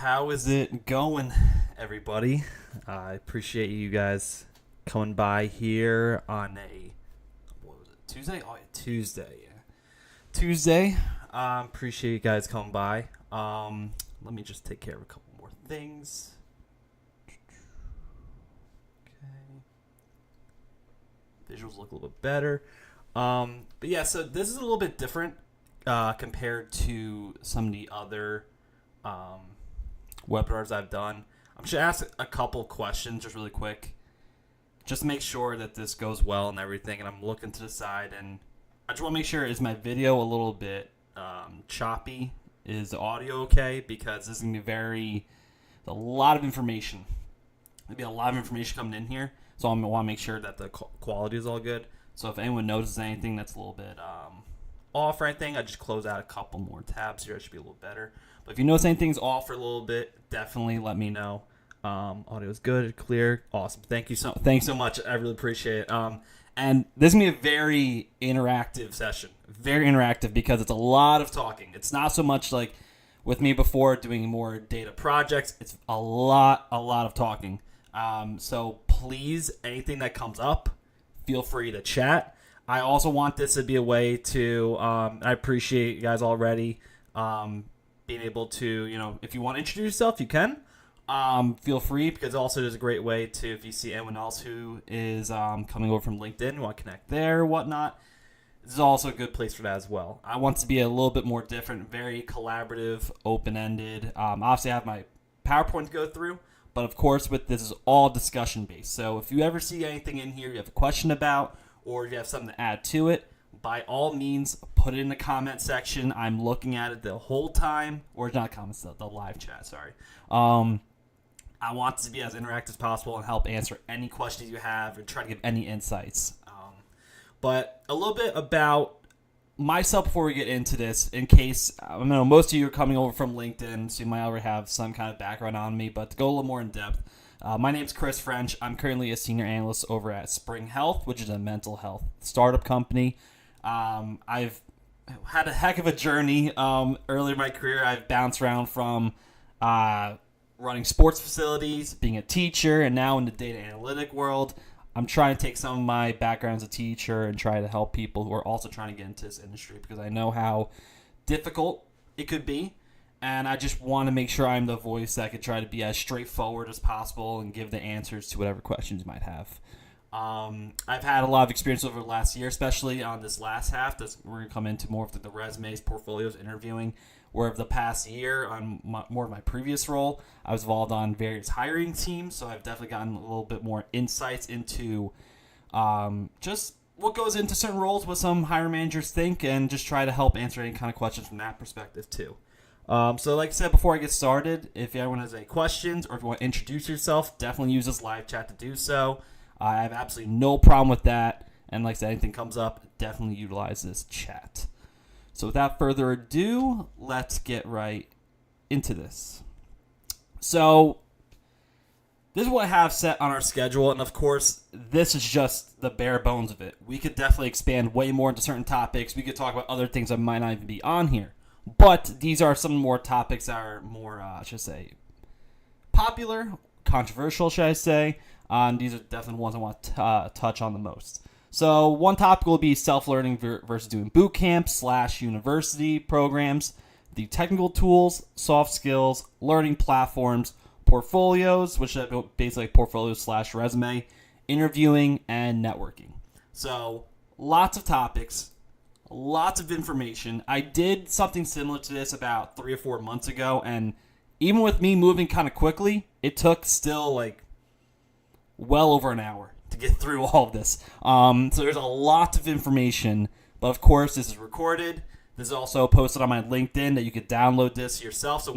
How is it going, everybody? I appreciate you guys coming by here on what was it, Tuesday? Oh, yeah, Tuesday. Yeah. Tuesday. Appreciate you guys coming by. Let me just take care of a couple more things. Okay. Visuals look a little bit better. But yeah, so this is a little bit different compared to some of the other webinars I've done. I'm just going to ask a couple questions just really quick. Just to make sure that this goes well and everything. And I'm looking to the side. And I just want to make sure, is my video a little bit choppy? Is the audio okay? Because this is going to be a lot of information. There'll be a lot of information coming in here. So I want to make sure that the quality is all good. So if anyone notices anything that's a little bit off or anything, I just close out a couple more tabs here. It should be a little better. But if you notice anything's off for a little bit, definitely let me know. Audio is good, clear, awesome. Thanks so much. I really appreciate it. And this is gonna be a very interactive session. Very interactive because it's a lot of talking. It's not so much like with me before doing more data projects. It's a lot of talking. So please, anything that comes up, feel free to chat. I also want this to be a way to, I appreciate you guys already being able to, if you want to introduce yourself, you can. Feel free, because also there's a great way to, if you see anyone else who is coming over from LinkedIn, you want to connect there or whatnot, this is also a good place for that as well. I want to be a little bit more different, very collaborative, open-ended. Obviously, I have my PowerPoint to go through, but of course, this is all discussion-based. So if you ever see anything in here you have a question about, or if you have something to add to it, by all means, put it in the comment section. I'm looking at it the whole time, or not comments, the live chat, sorry. I want to be as interactive as possible and help answer any questions you have and try to give any insights. But a little bit about myself before we get into this, in case, I know most of you are coming over from LinkedIn, so you might already have some kind of background on me, but to go a little more in depth, my name's Chris French. I'm currently a senior analyst over at Spring Health, which is a mental health startup company. I've had a heck of a journey. Earlier in my career, I've bounced around from running sports facilities, being a teacher, and now in the data analytic world. I'm trying to take some of my background as a teacher and try to help people who are also trying to get into this industry, because I know how difficult it could be. And I just want to make sure I'm the voice that could try to be as straightforward as possible and give the answers to whatever questions you might have. I've had a lot of experience over the last year, especially on this last half. We're going to come into more of the resumes, portfolios, interviewing, where over the past year, on more of my previous role, I was involved on various hiring teams, so I've definitely gotten a little bit more insights into just what goes into certain roles, what some hiring managers think, and just try to help answer any kind of questions from that perspective too. So like I said, before I get started, if anyone has any questions or if you want to introduce yourself, definitely use this live chat to do so. I have absolutely no problem with that. And like I said, anything comes up, definitely utilize this chat. So without further ado, let's get right into this. So this is what I have set on our schedule. And of course, this is just the bare bones of it. We could definitely expand way more into certain topics. We could talk about other things that might not even be on here. But these are some more topics that are more, popular, controversial, should I say. These are definitely ones I want to touch on the most. So one topic will be self-learning versus doing boot camp / university programs, the technical tools, soft skills, learning platforms, portfolios, which is basically portfolios / resume, interviewing, and networking. So lots of topics, lots of information. I did something similar to this about 3 or 4 months ago, and even with me moving kind of quickly, it took still well over an hour to get through all of this. So there's a lot of information, but of course this is recorded. This is also posted on my LinkedIn that you could download this yourself. So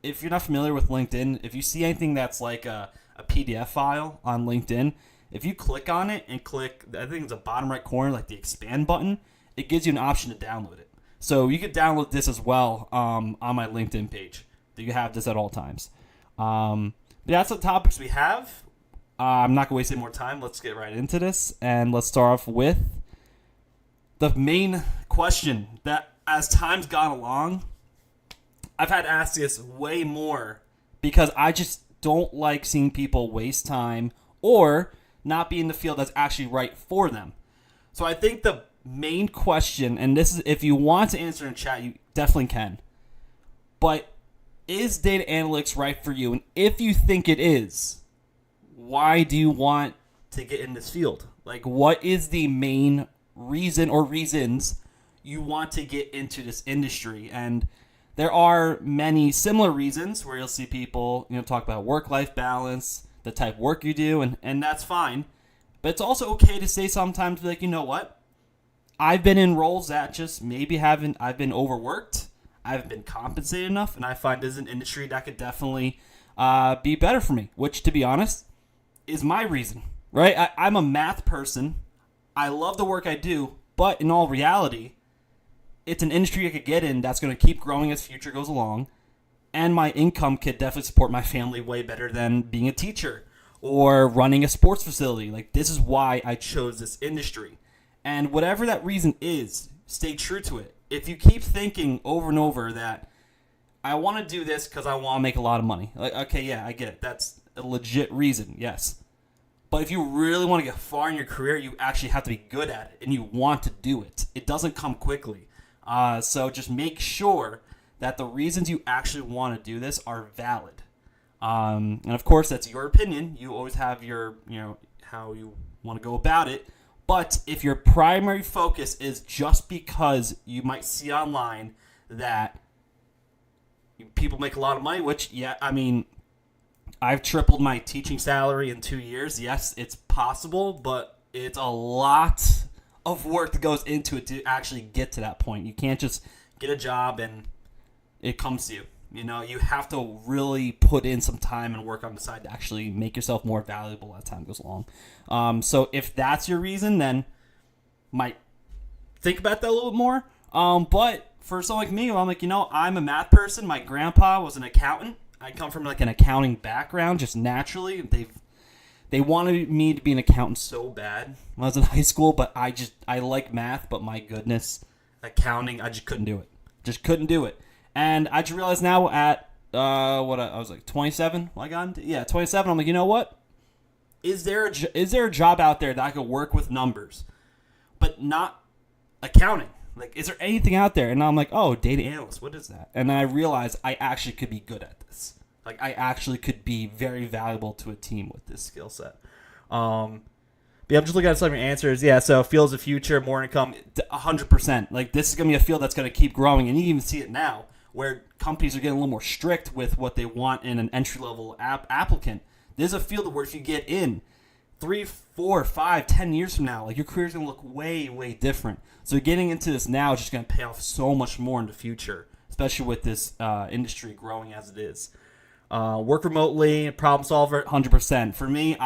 if you're not familiar with LinkedIn, if you see anything that's like a PDF file on LinkedIn, if you click on it and click, I think it's the bottom right corner, like the expand button, it gives you an option to download it. So you could download this as well on my LinkedIn page. You have this at all times. But that's the topics we have. I'm not going to waste any more time. Let's get right into this. And let's start off with the main question that, as time's gone along, I've had asked this way more because I just don't like seeing people waste time or not be in the field that's actually right for them. So I think the main question, and this is if you want to answer in chat, you definitely can. But is data analytics right for you? And if you think it is, why do you want to get in this field? Like, what is the main reason or reasons you want to get into this industry? And there are many similar reasons where you'll see people, talk about work-life balance, the type of work you do, and that's fine. But it's also okay to say sometimes, like, you know what? I've been in roles that just maybe I've been overworked. I haven't been compensated enough, and I find this is an industry that could definitely be better for me, which, to be honest, is my reason, right? I'm a math person. I love the work I do, but in all reality, it's an industry I could get in that's going to keep growing as future goes along, and my income could definitely support my family way better than being a teacher or running a sports facility. Like, this is why I chose this industry. And whatever that reason is, stay true to it. If you keep thinking over and over that I want to do this because I want to make a lot of money, like, okay, yeah, I get it. That's a legit reason, yes. But if you really want to get far in your career, you actually have to be good at it, and you want to do it. It doesn't come quickly. So just make sure that the reasons you actually want to do this are valid. And of course, that's your opinion. You always have your, how you want to go about it. But if your primary focus is just because you might see online that people make a lot of money, which, yeah, I mean, I've tripled my teaching salary in 2 years. Yes, it's possible, but it's a lot of work that goes into it to actually get to that point. You can't just get a job and it comes to you. You have to really put in some time and work on the side to actually make yourself more valuable as time goes along. So if that's your reason, then might think about that a little bit more. But for someone like me, I'm like, I'm a math person. My grandpa was an accountant. I come from like an accounting background, just naturally. They wanted me to be an accountant so bad when I was in high school, but I like math, but my goodness, accounting, I just couldn't do it. Just couldn't do it. And I just realized now at, I was like 27 when I got into, 27, I'm like, you know what? Is there a job out there that I could work with numbers, but not accounting? Like, is there anything out there? And I'm like, oh, data analyst, what is that? And then I realized I actually could be good at this. Like, I actually could be very valuable to a team with this skill set. But yeah, I'm just looking at some of your answers. Yeah, so fields of future, more income, 100%. Like, this is going to be a field that's going to keep growing, and you even see it now, where companies are getting a little more strict with what they want in an entry-level applicant. There's a field where if you get in 3, 4, 5, 10 years from now, like, your career is going to look way, way different. So getting into this now is just going to pay off so much more in the future, especially with this industry growing as it is. Work remotely, problem solver, 100%. For me,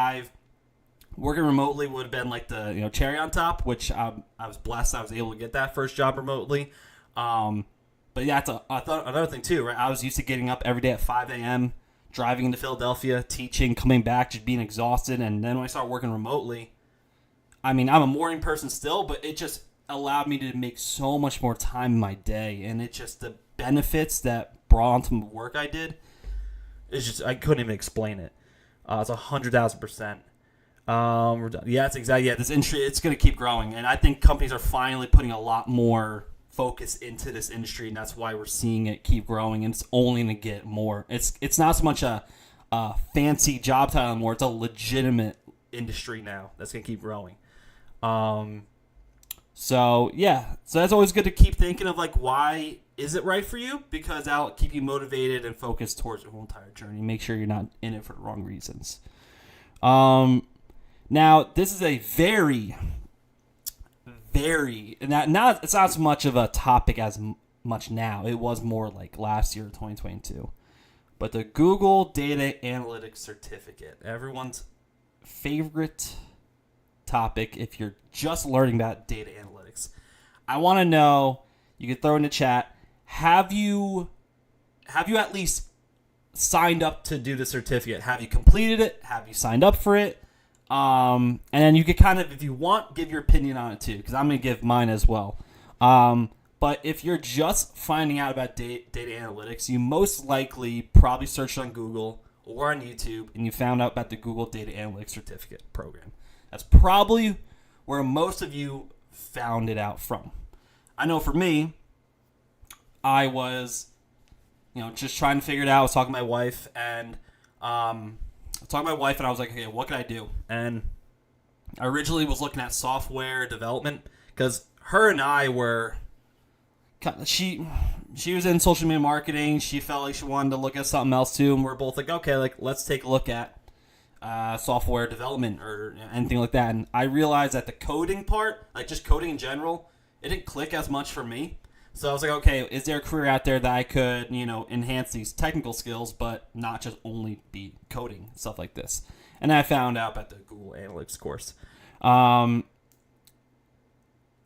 working remotely would have been like the cherry on top, which I was blessed I was able to get that first job remotely. But yeah, I thought another thing too, right? I was used to getting up every day at 5 a.m., driving into Philadelphia, teaching, coming back, just being exhausted. And then when I started working remotely, I mean, I'm a morning person still, but it just allowed me to make so much more time in my day. And it just, the benefits that brought onto the work I did, it's just, I couldn't even explain it. It's 100,000%. We're done. Yeah, that's exactly. Yeah, this industry, it's going to keep growing. And I think companies are finally putting a lot more focus into this industry, and that's why we're seeing it keep growing, and it's only going to get more. It's not so much a fancy job title anymore. It's a legitimate industry now that's going to keep growing. So that's always good to keep thinking of, like, why is it right for you? Because that'll keep you motivated and focused towards your whole entire journey. Make sure you're not in it for the wrong reasons. Now, this is a very now it's not so much of a topic as much now. It was more like last year, 2022. But the Google Data Analytics Certificate, everyone's favorite topic if you're just learning about data analytics. I want to know, you can throw in the chat, have you at least signed up to do the certificate? Have you completed it? Have you signed up for it? And then you could kind of, if you want, give your opinion on it too, because I'm going to give mine as well. But But if you're just finding out about data analytics, you most likely probably searched on Google or on YouTube, and you found out about the Google Data Analytics Certificate Program. That's probably where most of you found it out from. I know for me, I was, just trying to figure it out. I was talking to my wife, and I was like, okay, what can I do? And I originally was looking at software development because her and I were, she was in social media marketing. She felt like she wanted to look at something else too, and we're both like, okay, let's take a look at software development or anything like that. And I realized that the coding part, like just coding in general, it didn't click as much for me. So I was like, okay, is there a career out there that I could, enhance these technical skills, but not just only be coding, stuff like this? And I found out about the Google Analytics course.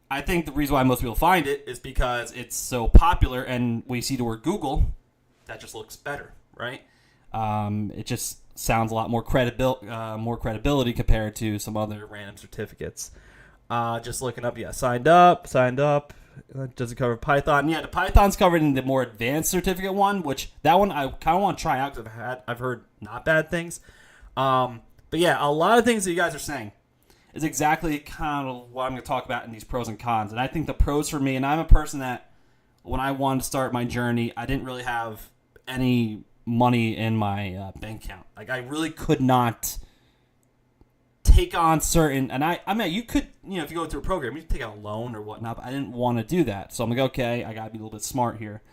I think the reason why most people find it is because it's so popular, and when you see the word Google, that just looks better, right? It just sounds a lot more credibility compared to some other random certificates. Just looking up, signed up. Does it cover Python? Yeah, the Python's covered in the more advanced certificate one, which that one I kind of want to try out because I've heard not bad things. But yeah, a lot of things that you guys are saying is exactly kind of what I'm going to talk about in these pros and cons. And I think the pros for me, and I'm a person that when I wanted to start my journey, I didn't really have any money in my bank account. Like I really could not take on certain, and I mean, you could, if you go through a program, you can take out a loan or whatnot, but I didn't want to do that. So I'm like, okay, I got to be a little bit smart here.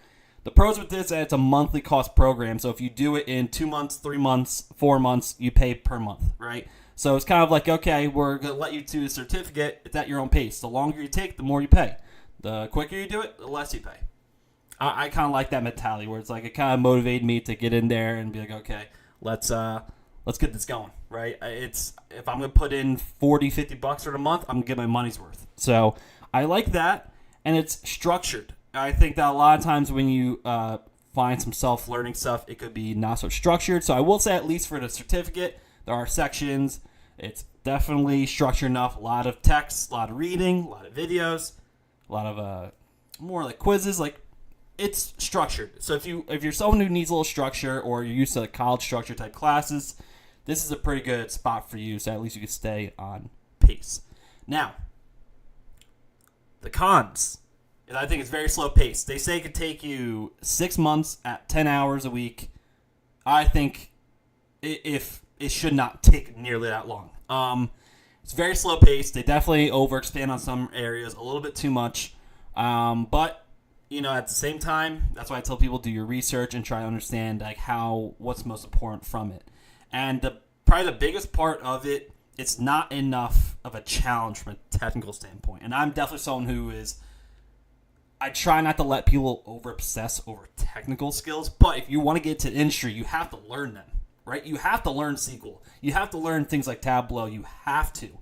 The pros with this, it's a monthly cost program. So if you do it in 2 months, 3 months, 4 months, you pay per month, right? So it's kind of like, okay, we're going to let you do the certificate. It's at your own pace. The longer you take, the more you pay. The quicker you do it, the less you pay. I kind of like that mentality where it's like, it kind of motivated me to get in there and be like, okay, let's get this going, right? It's if I'm going to put in $40-$50 for the month, I'm going to get my money's worth. So I like that, and it's structured. I think that a lot of times when you find some self-learning stuff, it could be not so structured. So I will say, at least for the certificate, there are sections. It's definitely structured enough. A lot of text, a lot of reading, a lot of videos, a lot of more like quizzes. Like, it's structured. So if you're someone who needs a little structure, or you're used to college structure type classes, this is a pretty good spot for you. So at least you can stay on pace. Now, the cons. I think it's very slow paced. They say it could take you 6 months at 10 hours a week. I think if it should not take nearly that long. It's very slow paced. They definitely overexpand on some areas a little bit too much. But at the same time, that's why I tell people, do your research and try to understand what's most important from it. And probably the biggest part of it, it's not enough of a challenge from a technical standpoint. And I'm definitely someone who is, I try not to let people over-obsess over technical skills, but if you want to get to the industry, you have to learn them, right? You have to learn SQL. You have to learn things like Tableau. You have to. You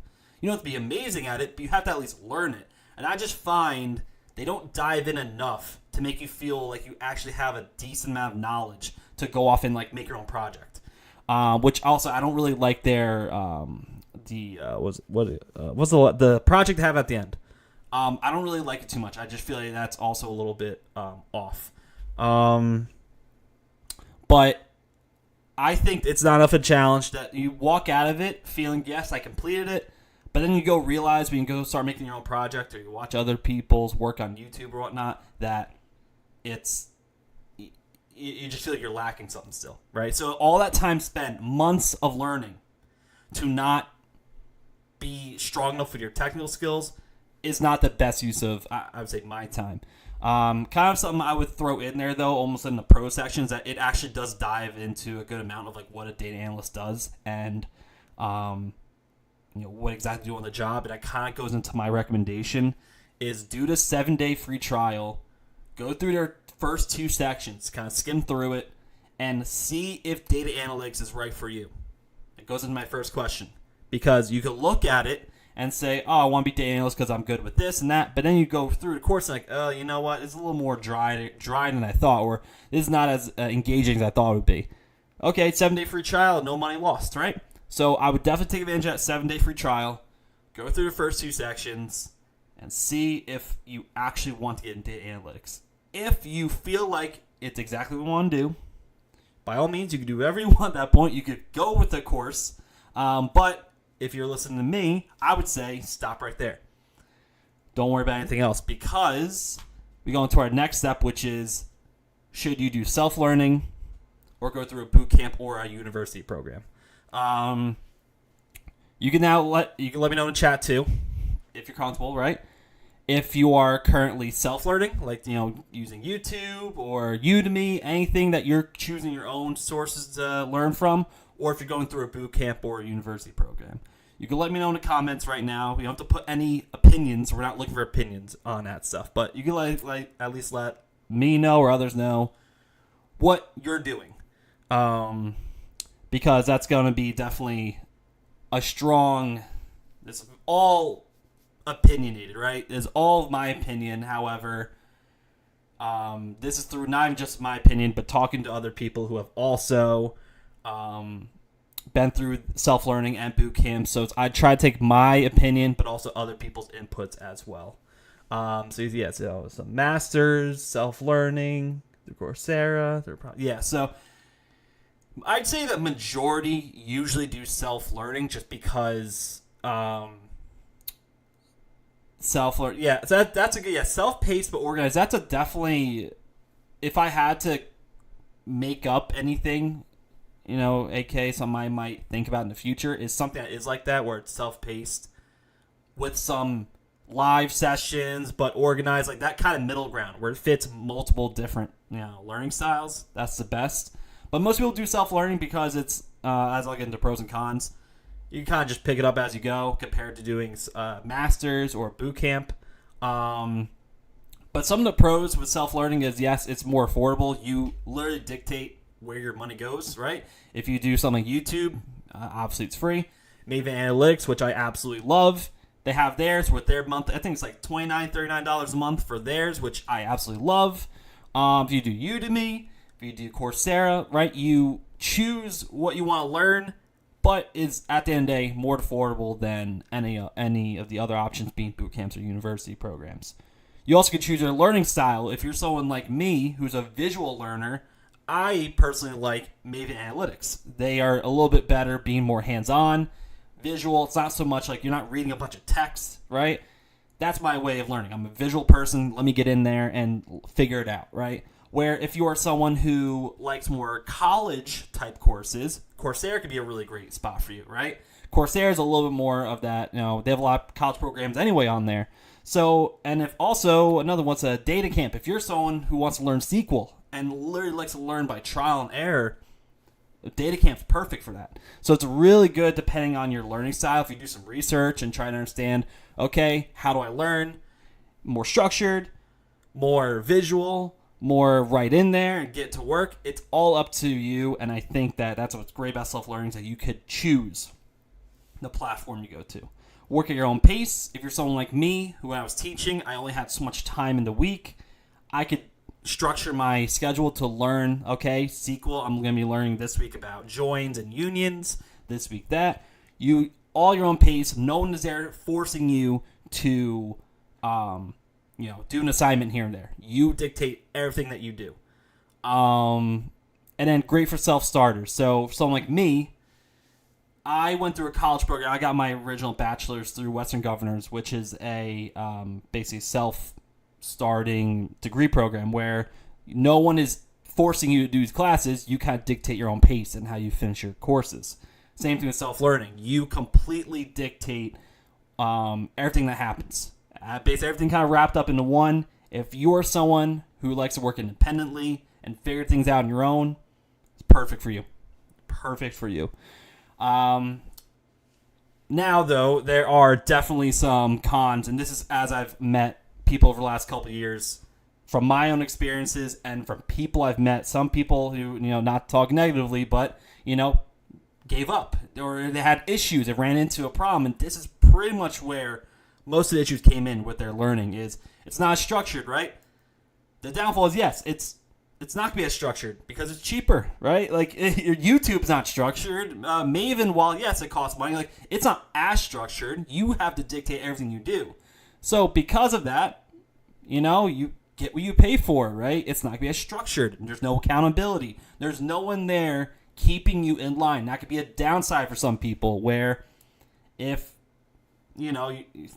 don't have to be amazing at it, but you have to at least learn it. And I just find they don't dive in enough to make you feel like you actually have a decent amount of knowledge to go off and make your own project. Which also, I don't really like their what's the project they have at the end. I don't really like it too much. I just feel like that's also a little bit off. But I think it's not enough of a challenge that you walk out of it feeling, yes, I completed it. But then you go realize when you go start making your own project, or you watch other people's work on YouTube or whatnot, that you just feel like you're lacking something still, right? So all that time spent, months of learning, to not be strong enough with your technical skills is not the best use of, I would say, my time. Kind of something I would throw in there, though, almost in the pro sections, that it actually does dive into a good amount of what a data analyst does and what exactly do on the job. And that kind of goes into my recommendation is do the 7-day free trial, go through their first 2 sections, kind of skim through it, and see if data analytics is right for you. It goes into my first question, because you can look at it and say, oh, I want to be data analyst because I'm good with this and that, but then you go through the course and oh, you know what, it's a little more dry than I thought, or this is not as engaging as I thought it would be. Okay, 7-day free trial, no money lost, right? So I would definitely take advantage of that 7-day free trial, go through the first 2 sections, and see if you actually want to get into data analytics. If you feel like it's exactly what you want to do, by all means, you can do whatever you want at that point. You could go with the course. But if you're listening to me, I would say stop right there. Don't worry about anything else, because we go into our next step, which is, should you do self-learning or go through a boot camp or a university program? You can let me know in the chat too, if you're comfortable, right? If you are currently self-learning, like, using YouTube or Udemy, anything that you're choosing your own sources to learn from, or if you're going through a boot camp or a university program, you can let me know in the comments right now. You don't have to put any opinions. We're not looking for opinions on that stuff, but you can at least let me know or others know what you're doing, because that's going to be definitely a strong. It's all opinionated, right? It's all of my opinion. However, this is through not even just my opinion, but talking to other people who have also been through self-learning and boot camp. So I try to take my opinion, but also other people's inputs as well. So some masters, self-learning, through Coursera, so I'd say that majority usually do self-learning just because self-learn. Yeah, so that's a good, self-paced but organized. That's a definitely, if I had to make up anything, aka something I might think about in the future, is something that is like that, where it's self-paced with some live sessions, but organized, like that kind of middle ground where it fits multiple different, learning styles. That's the best. But most people do self-learning because it's, as I'll get into pros and cons, you can kind of just pick it up as you go compared to doing masters or boot camp. But some of the pros with self-learning is, yes, it's more affordable. You literally dictate where your money goes, right? If you do something like YouTube, obviously it's free. Maven Analytics, which I absolutely love, they have theirs with their month. I think it's like $29, $39 a month for theirs, which I absolutely love. If you do Udemy, if you do Coursera, right, you choose what you want to learn, but is at the end of the day more affordable than any of the other options, being boot camps or university programs. You also can choose your learning style. If you're someone like me who's a visual learner, I personally like Maven Analytics. They are a little bit better, being more hands-on, visual. It's not so much like you're not reading a bunch of text, right? That's my way of learning. I'm a visual person. Let me get in there and figure it out, right? Where if you are someone who likes more college-type courses, Coursera could be a really great spot for you, right? Coursera is a little bit more of that. They have a lot of college programs anyway on there. So, and if also another one's a data camp. If you're someone who wants to learn SQL and literally likes to learn by trial and error, data camp's perfect for that. So it's really good depending on your learning style. If you do some research and try to understand, okay, how do I learn? More structured, more visual, more right in there and get to work. It's all up to you, and I think that's what's great about self-learning, is that you could choose the platform you go to. Work at your own pace. If you're someone like me, who when I was teaching, I only had so much time in the week, I could structure my schedule to learn, okay, SQL, I'm going to be learning this week about joins and unions, this week that. You, all your own pace, no one is there forcing you to, do an assignment here and there. You dictate everything that you do. And then great for self-starters. So for someone like me, I went through a college program. I got my original bachelor's through Western Governors, which is a basically self-starting degree program where no one is forcing you to do these classes. You kind of dictate your own pace and how you finish your courses. Same thing with self-learning. You completely dictate everything that happens. Basically, everything kind of wrapped up into one. If you're someone who likes to work independently and figure things out on your own, it's perfect for you. Perfect for you. Now, though, there are definitely some cons, and this is as I've met people over the last couple of years, from my own experiences and from people I've met. Some people who, not talk negatively, but, gave up, or they had issues, they ran into a problem, and this is pretty much where most of the issues came in with their learning. Is it's not structured, right? The downfall is, yes, it's not going to be as structured because it's cheaper, right? Like, your YouTube's not structured. Maven, while, yes, it costs money, like, it's not as structured. You have to dictate everything you do. So because of that, you get what you pay for, right? It's not going to be as structured. There's no accountability. There's no one there keeping you in line. That could be a downside for some people where if,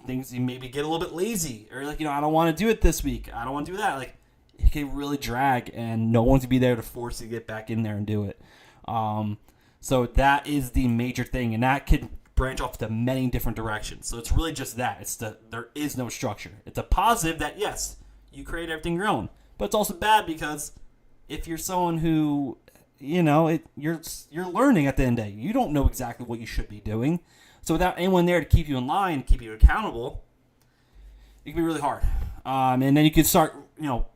things, you maybe get a little bit lazy or like, I don't want to do it this week. I don't want to do that. Like, it can really drag and no one's going to be there to force you to get back in there and do it. So that is the major thing, and that could branch off to many different directions. So it's really just that. There is no structure. It's a positive that, yes, you create everything your own. But it's also bad because if you're someone who, you're learning at the end of the day. You don't know exactly what you should be doing. So without anyone there to keep you in line, keep you accountable, it can be really hard. And then you could start,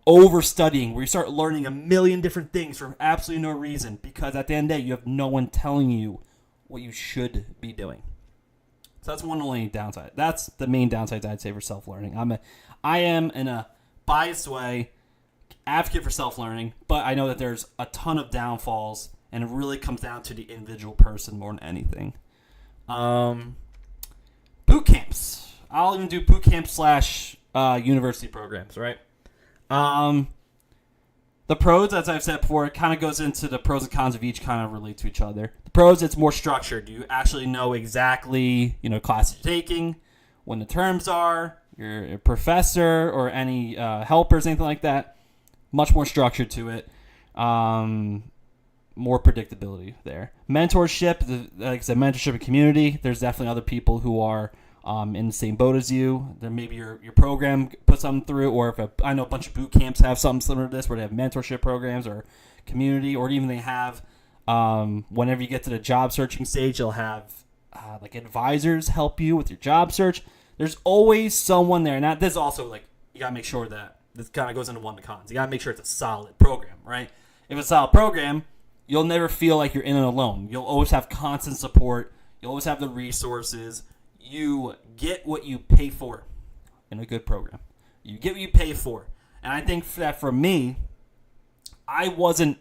over-studying, where you start learning a million different things for absolutely no reason, because at the end of the day, you have no one telling you what you should be doing. So that's one only downside. That's the main downside I'd say for self-learning. I am in a biased way advocate for self-learning, but I know that there's a ton of downfalls, and it really comes down to the individual person more than anything. Boot camps. I'll even do boot camp / university programs, right? The pros, as I've said before, it kind of goes into the pros and cons of each kind of relate to each other. The pros, it's more structured. You actually know exactly, classes you're taking, when the terms are, your professor or any helpers, anything like that. Much more structured to it. More predictability there. Mentorship, like I said, mentorship and community. There's definitely other people who are in the same boat as you. Then maybe your program puts something through, or if I know a bunch of boot camps have something similar to this, where they have mentorship programs or community, or even they have whenever you get to the job searching stage, they'll have like advisors help you with your job search. There's always someone there, and this also, like, you gotta make sure that this kind of goes into one of the cons. You gotta make sure it's a solid program, right? If it's a solid program, you'll never feel like you're in it alone. You'll always have constant support. You'll always have the resources. You get what you pay for in a good program. You get what you pay for. And I think that for me, I didn't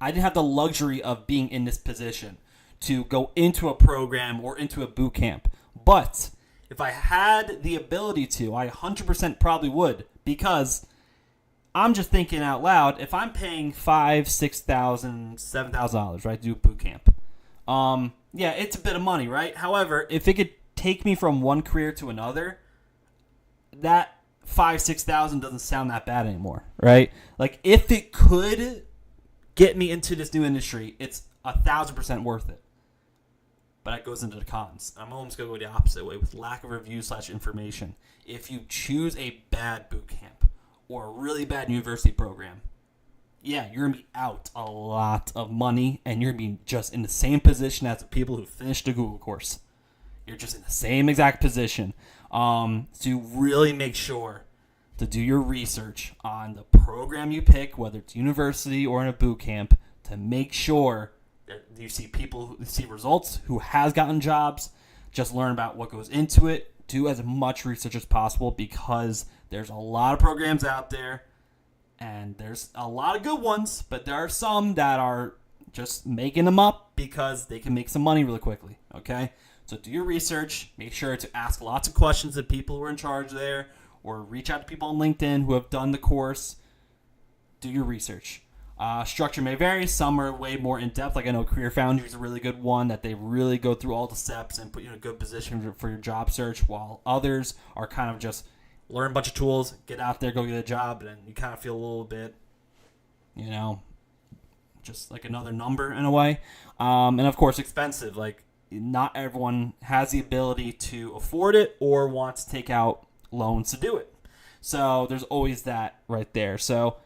have the luxury of being in this position to go into a program or into a boot camp. But if I had the ability to, I 100% probably would, because I'm just thinking out loud. If I'm paying $5,000, $6,000, $7,000, right, to do boot camp, yeah, it's a bit of money, right? However, if it could take me from one career to another, that $5,000, $6,000 doesn't sound that bad anymore, right? Like, if it could get me into this new industry, it's 1,000% worth it. But that goes into the cons. I'm almost going to go the opposite way with lack of review / information. If you choose a bad boot camp or a really bad university program, yeah, you're going to be out a lot of money, and you're going to be just in the same position as the people who finished the Google course. You're just in the same exact position. So really make sure to do your research on the program you pick, whether it's university or in a boot camp, to make sure that you see people who see results, who has gotten jobs. Just learn about what goes into it. Do as much research as possible, because there's a lot of programs out there, and there's a lot of good ones, but there are some that are just making them up because they can make some money really quickly, okay? So do your research. Make sure to ask lots of questions to people who are in charge there, or reach out to people on LinkedIn who have done the course. Do your research. Structure may vary. Some are way more in-depth. Like, I know Career Foundry is a really good one, that they really go through all the steps and put you in a good position for your job search, while others are kind of just learn a bunch of tools, get out there, go get a job, and you kind of feel a little bit, just like another number in a way. And, of course, expensive. Like, not everyone has the ability to afford it or wants to take out loans to do it. So there's always that right there. So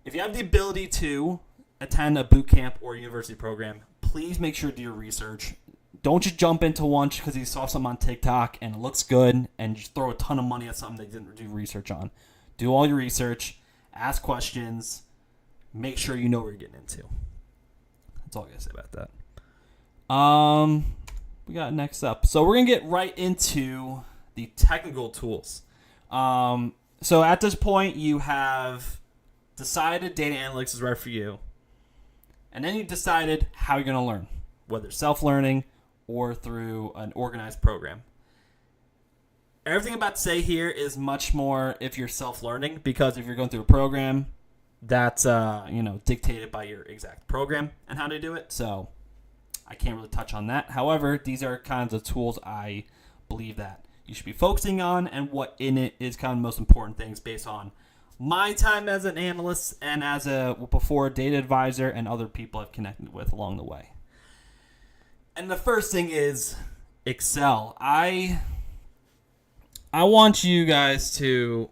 if you have the ability to attend a boot camp or a university program, please make sure to do your research. Don't just jump into one because you saw something on TikTok and it looks good and just throw a ton of money at something that you didn't do research on. Do all your research, ask questions, make sure you know what you're getting into. That's all I gotta say about that. We got next up. So we're gonna get right into the technical tools. So at this point, you have decided data analytics is right for you, and then you decided how you're gonna learn, whether self-learning or through an organized program. everything I'm about to say here is much more if you're self-learning, because if you're going through a program, that's dictated by your exact program and how to do it. So I can't really touch on that. However, these are kinds of tools I believe that you should be focusing on, and what in it is kind of the most important things based on my time as an analyst and as a before data advisor and other people I've connected with along the way. And the first thing is Excel. I want you guys to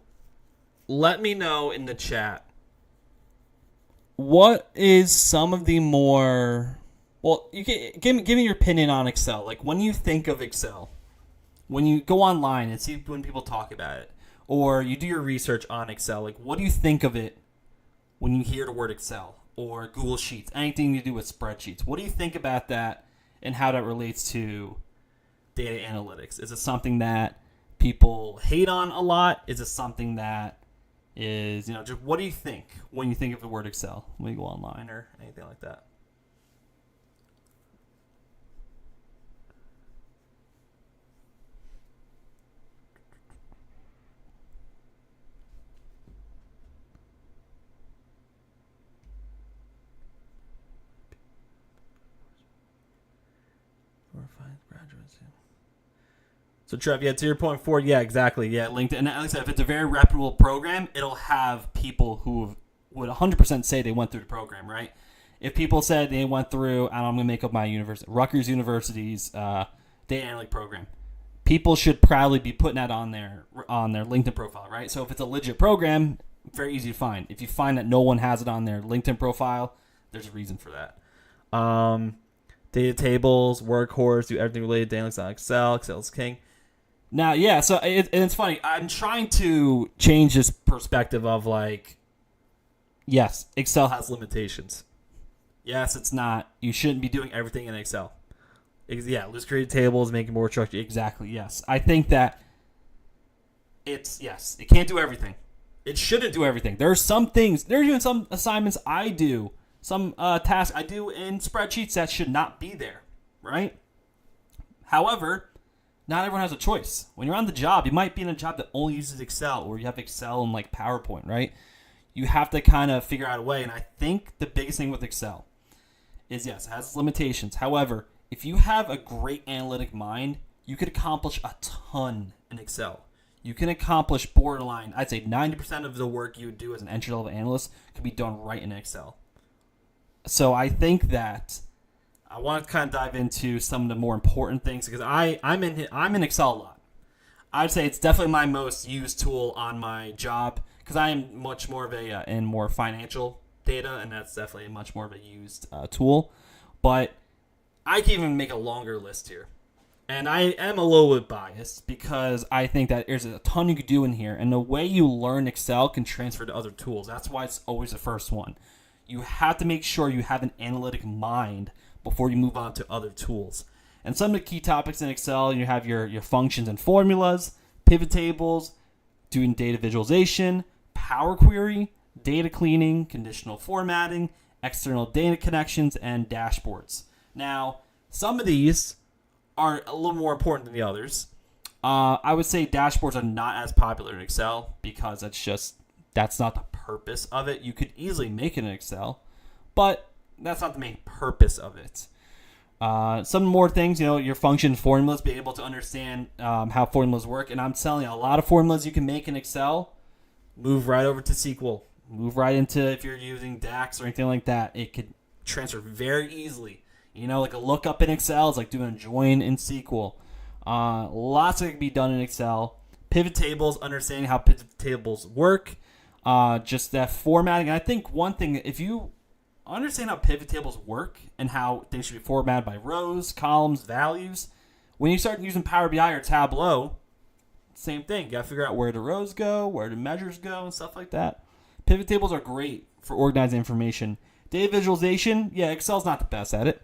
let me know in the chat what is some of the more, well, you can give me your opinion on Excel. Like, when you think of Excel, when you go online and see when people talk about it, or you do your research on Excel, like, what do you think of it when you hear the word Excel or Google Sheets, anything to do with spreadsheets? What do you think about that and how that relates to data analytics? Is it something that people hate on a lot? Is it something that is, just what do you think when you think of the word Excel when you go online or anything like that? So Trev, to your point forward, exactly. LinkedIn. And like I said, if it's a very reputable program, it'll have people who would 100% say they went through the program, right? If people said they went through, I'm going to make up my university, Rutgers University's data analytic program, people should proudly be putting that on their LinkedIn profile, right? So if it's a legit program, very easy to find. If you find that no one has it on their LinkedIn profile, there's a reason for that. Data tables, workhorse, do everything related to analytics on Excel. Excel's king. Now, so it's funny. I'm trying to change this perspective of like, yes, Excel has limitations. Yes, it's not. You shouldn't be doing everything in Excel. Let's create tables, make it more structured. Exactly, yes. I think that it can't do everything. It shouldn't do everything. There are some things, there's even some assignments I do, some tasks I do in spreadsheets that should not be there, right? However, not everyone has a choice. When you're on the job, you might be in a job that only uses Excel, or you have Excel and like PowerPoint, right? You have to kind of figure out a way. And I think the biggest thing with Excel is, yes, it has limitations. However, if you have a great analytic mind, you could accomplish a ton in Excel. You can accomplish borderline, I'd say 90% of the work you would do as an entry-level analyst could be done right in Excel. So I think that I want to kind of dive into some of the more important things, because I'm in Excel a lot. I'd say it's definitely my most used tool on my job, because I am much more of in more financial data, and that's definitely much more of a used tool. But I can even make a longer list here. And I am a little bit biased because I think that there's a ton you could do in here, and the way you learn Excel can transfer to other tools. That's why it's always the first one. You have to make sure you have an analytic mind before you move on to other tools. And some of the key topics in Excel, you have your functions and formulas, pivot tables, doing data visualization, Power Query, data cleaning, conditional formatting, external data connections, and dashboards. Now, some of these are a little more important than the others. I would say dashboards are not as popular in Excel because that's not the purpose of it. You could easily make it in Excel, but that's not the main purpose of it. Some more things, your function formulas, being able to understand how formulas work. And I'm telling you, a lot of formulas you can make in Excel, move right over to SQL. Move right into, if you're using DAX or anything like that, it could transfer very easily. Like a lookup in Excel is like doing a join in SQL. Lots of it can be done in Excel. Pivot tables, understanding how pivot tables work. Just that formatting. And I think one thing, if you understand how pivot tables work and how things should be formatted by rows, columns, values, when you start using Power BI or Tableau, same thing. You got to figure out where the rows go, where the measures go, and stuff like that. Pivot tables are great for organizing information. Data visualization, Excel's not the best at it.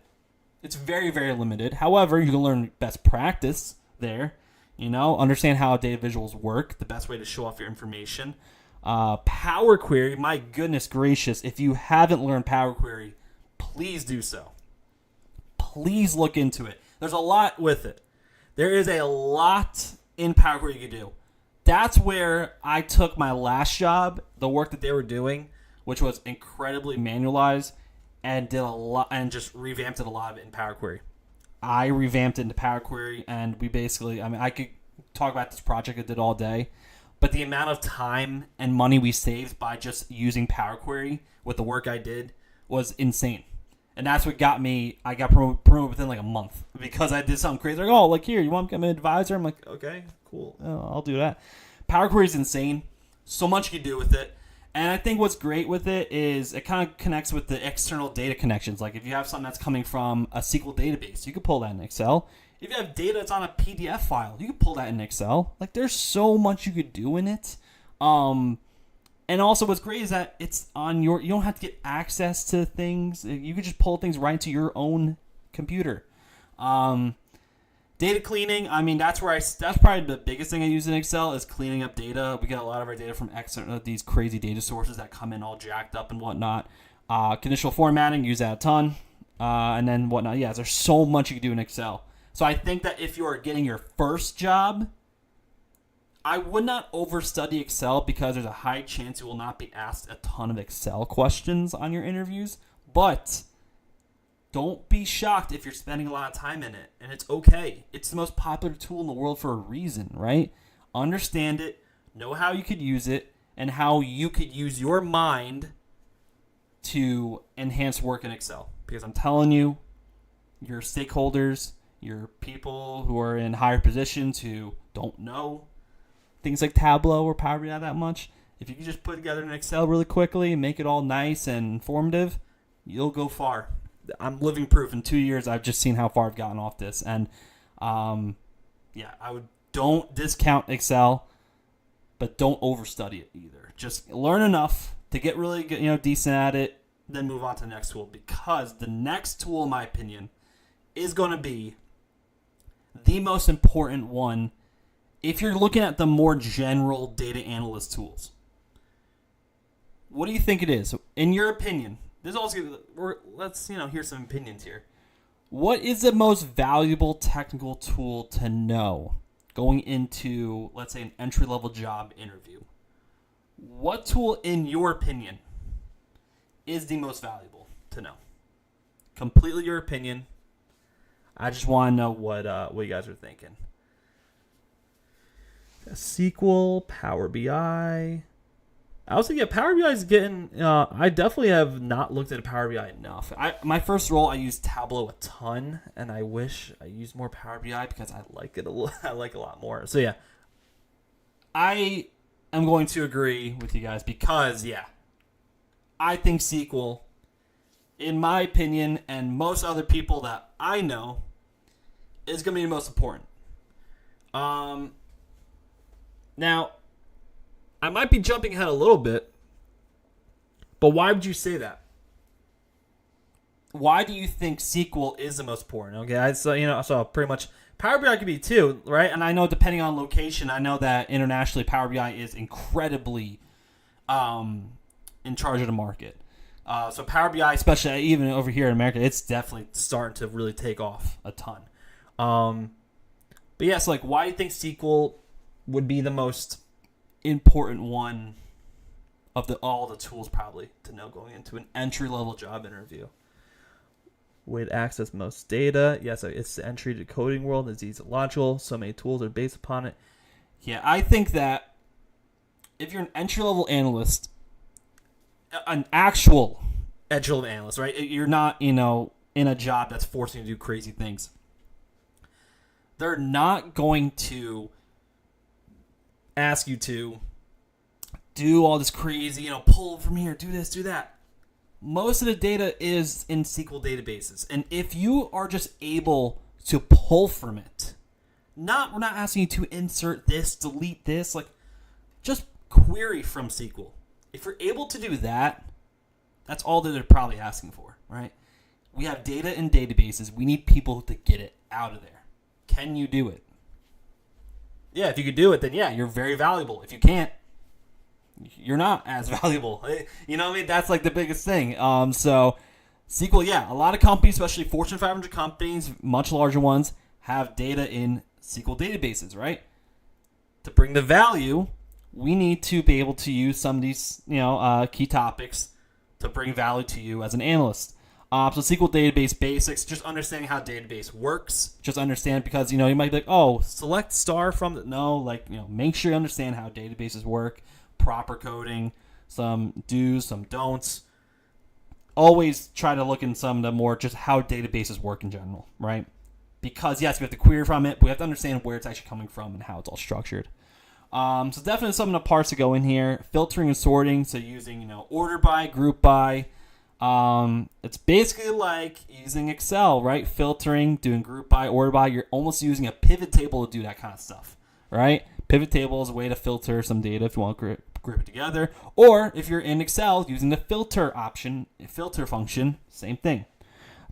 It's very, very limited. However, you can learn best practice there. Understand how data visuals work, the best way to show off your information. Power Query, my goodness gracious, if you haven't learned Power Query, please do so. Please look into it. There's a lot with it. There is a lot in Power Query you could do. That's where I took my last job, the work that they were doing, which was incredibly manualized, and did a lot and just revamped it a lot of it in Power Query. I revamped it into Power Query, and we basically, I could talk about this project I did all day, but the amount of time and money we saved by just using Power Query with the work I did was insane. And that's what got me, I got promoted within like a month here, you want to become an advisor? I'm like, okay, cool. I'll do that. Power Query is insane. So much you can do with it. And I think what's great with it is it kind of connects with the external data connections. Like if you have something that's coming from a SQL database, you can pull that in Excel. If you have data that's on a PDF file, you can pull that in Excel. Like there's so much you could do in it. And also what's great is that it's on you don't have to get access to things. You can just pull things right into your own computer. Data cleaning, that's probably the biggest thing I use in Excel is cleaning up data. We get a lot of our data from these crazy data sources that come in all jacked up and whatnot. Conditional formatting, use that a ton. And then whatnot. Yeah, there's so much you can do in Excel. So I think that if you're getting your first job, I would not overstudy Excel because there's a high chance you will not be asked a ton of Excel questions on your interviews. But don't be shocked if you're spending a lot of time in it, and it's okay. It's the most popular tool in the world for a reason, right? Understand it, know how you could use it, and how you could use your mind to enhance work in Excel. Because I'm telling you, your stakeholders, your people who are in higher positions who don't know things like Tableau or Power BI that much, if you can just put together an Excel really quickly and make it all nice and informative, you'll go far. I'm living proof. In 2 years, I've just seen how far I've gotten off this. And, don't discount Excel, but don't overstudy it either. Just learn enough to get really good, decent at it, then move on to the next tool. Because the next tool, in my opinion, is going to be the most important one if you're looking at the more general data analyst tools. What do you think it is? In your opinion, let's hear some opinions here. What is the most valuable technical tool to know going into, let's say, an entry-level job interview? What tool, in your opinion, is the most valuable to know? Completely your opinion. I just want to know what you guys are thinking. SQL, Power BI. I was thinking Power BI is getting. I definitely have not looked at Power BI enough. My first role, I used Tableau a ton, and I wish I used more Power BI because I like it a lot. I like it a lot more. So yeah, I am going to agree with you guys because I think SQL, in my opinion, and most other people that I know, is going to be the most important. Now, I might be jumping ahead a little bit, but why would you say that? Why do you think SQL is the most important? Okay, so pretty much Power BI could be too, right? And I know depending on location, I know that internationally Power BI is incredibly in charge of the market. So Power BI, especially even over here in America, it's definitely starting to really take off a ton. But yeah, so why do you think SQL would be the most important one of all the tools probably to know going into an entry-level job interview? Way to access most data. Yes, it's the entry to coding world. It's easy logical. So many tools are based upon it. Yeah, I think that if you're an entry-level analyst, an actual entry-level analyst, right? You're not, in a job that's forcing you to do crazy things. They're not going to ask you to do all this crazy, pull from here, do this, do that. Most of the data is in SQL databases. And if you are just able to pull from it, we're not asking you to insert this, delete this, just query from SQL. If you're able to do that, that's all that they're probably asking for, right? We have data in databases. We need people to get it out of there. Can you do it? Yeah, if you could do it, then you're very valuable. If you can't, you're not as valuable. You know what I mean? That's the biggest thing. So SQL, a lot of companies, especially Fortune 500 companies, much larger ones, have data in SQL databases, right? to bring the value, we need to be able to use some of these, key topics to bring value to you as an analyst. So SQL database basics, just understanding how database works. Just understand, because, you might be like, oh, select star from the, no, make sure you understand how databases work, proper coding, some do's, some don'ts. Always try to look in some of the more just how databases work in general, right? Because, yes, we have to query from it, but we have to understand where it's actually coming from and how it's all structured. So definitely some of the parts that go in here. Filtering and sorting, so using, order by, group by. It's basically like using Excel, right? Filtering, doing group by, order by. You're almost using a pivot table to do that kind of stuff, right? Pivot table is a way to filter some data if you want to group it together. Or if you're in Excel, using the filter function, same thing.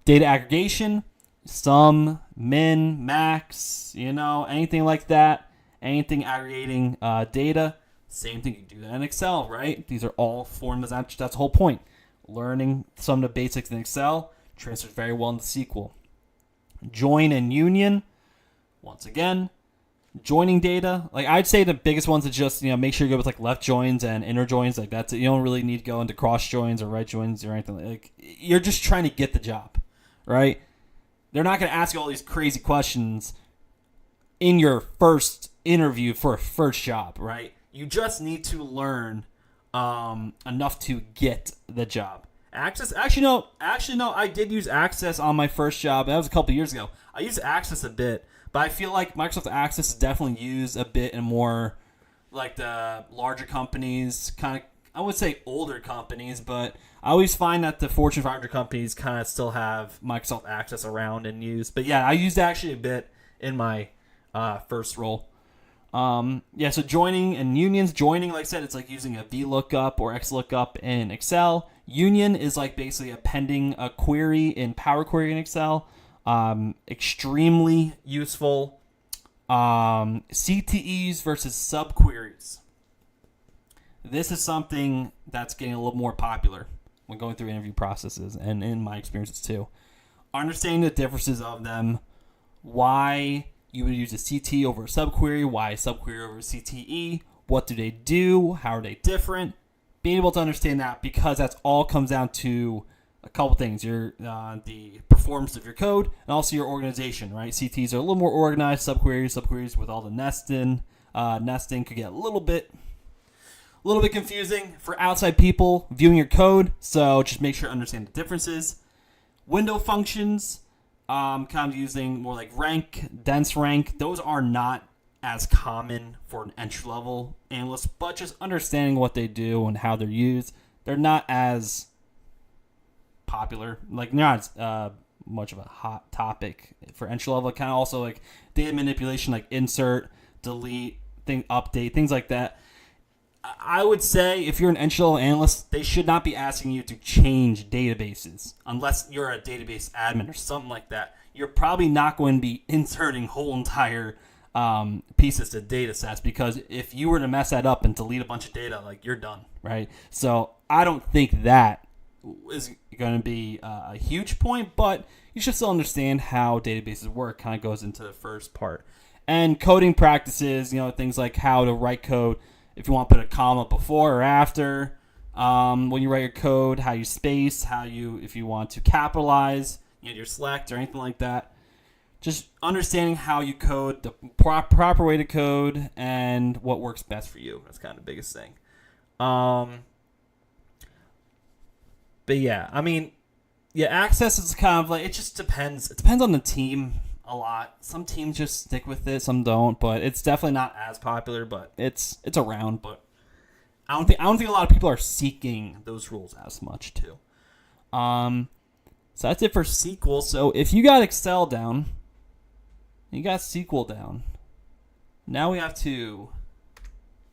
Data aggregation, sum, min, max, anything like that. Anything aggregating data, same thing. You do that in Excel, right? These are all formulas. That's the whole point. Learning some of the basics in Excel transfers very well into SQL. Join and union, once again, joining data. Like, I'd say the biggest ones are just, make sure you go with like left joins and inner joins. Like, that's it. You don't really need to go into cross joins or right joins or anything. Like, you're just trying to get the job, right? They're not going to ask you all these crazy questions in your first interview for a first job, right? You just need to learn enough to get the job. Access, actually no, I did use Access on my first job. That was a couple years ago. I used Access a bit, but I feel like Microsoft Access is definitely used a bit in more like the larger companies, kind of, I would say older companies, but I always find that the Fortune 500 companies kind of still have Microsoft Access around and use. But yeah, I used it actually a bit in my first role. So joining and unions. Joining, like I said, it's like using a VLOOKUP or XLOOKUP in Excel. Union is like basically appending a query in Power Query in Excel. Extremely useful. CTEs versus subqueries. This is something that's getting a little more popular when going through interview processes, and in my experiences too. Understanding the differences of them, why you would use a CT over a subquery, why a subquery over a CTE, what do they do, how are they different, being able to understand that, because that's all comes down to a couple things, your the performance of your code and also your organization, right? CTs are a little more organized, subqueries with all the nesting could get a little bit confusing for outside people viewing your code, so just make sure to understand the differences. Window functions, kind of using more like rank, dense rank. Those are not as common for an entry-level analyst, but just understanding what they do and how they're used. They're not as popular, like not as much of a hot topic for entry-level. Kind of also like data manipulation, like insert, delete, update, things like that. I would say if you're an entry-level analyst, they should not be asking you to change databases unless you're a database admin or something like that. You're probably not going to be inserting whole entire pieces to data sets, because if you were to mess that up and delete a bunch of data, like, you're done, right? So I don't think that is going to be a huge point, but you should still understand how databases work. Kind of goes into the first part. And coding practices, things like how to write code, if you want to put a comma before or after when you write your code, how you space, if you want to capitalize, your select or anything like that. Just understanding how you code, the proper way to code, and what works best for you. That's kind of the biggest thing. But yeah, Access is kind of like, it just depends. It depends on the team a lot. Some teams just stick with it, some don't, but it's definitely not as popular, but it's around. But I don't think a lot of people are seeking those rules as much too. So that's it for SQL. So if you got Excel down, you got SQL down, now we have to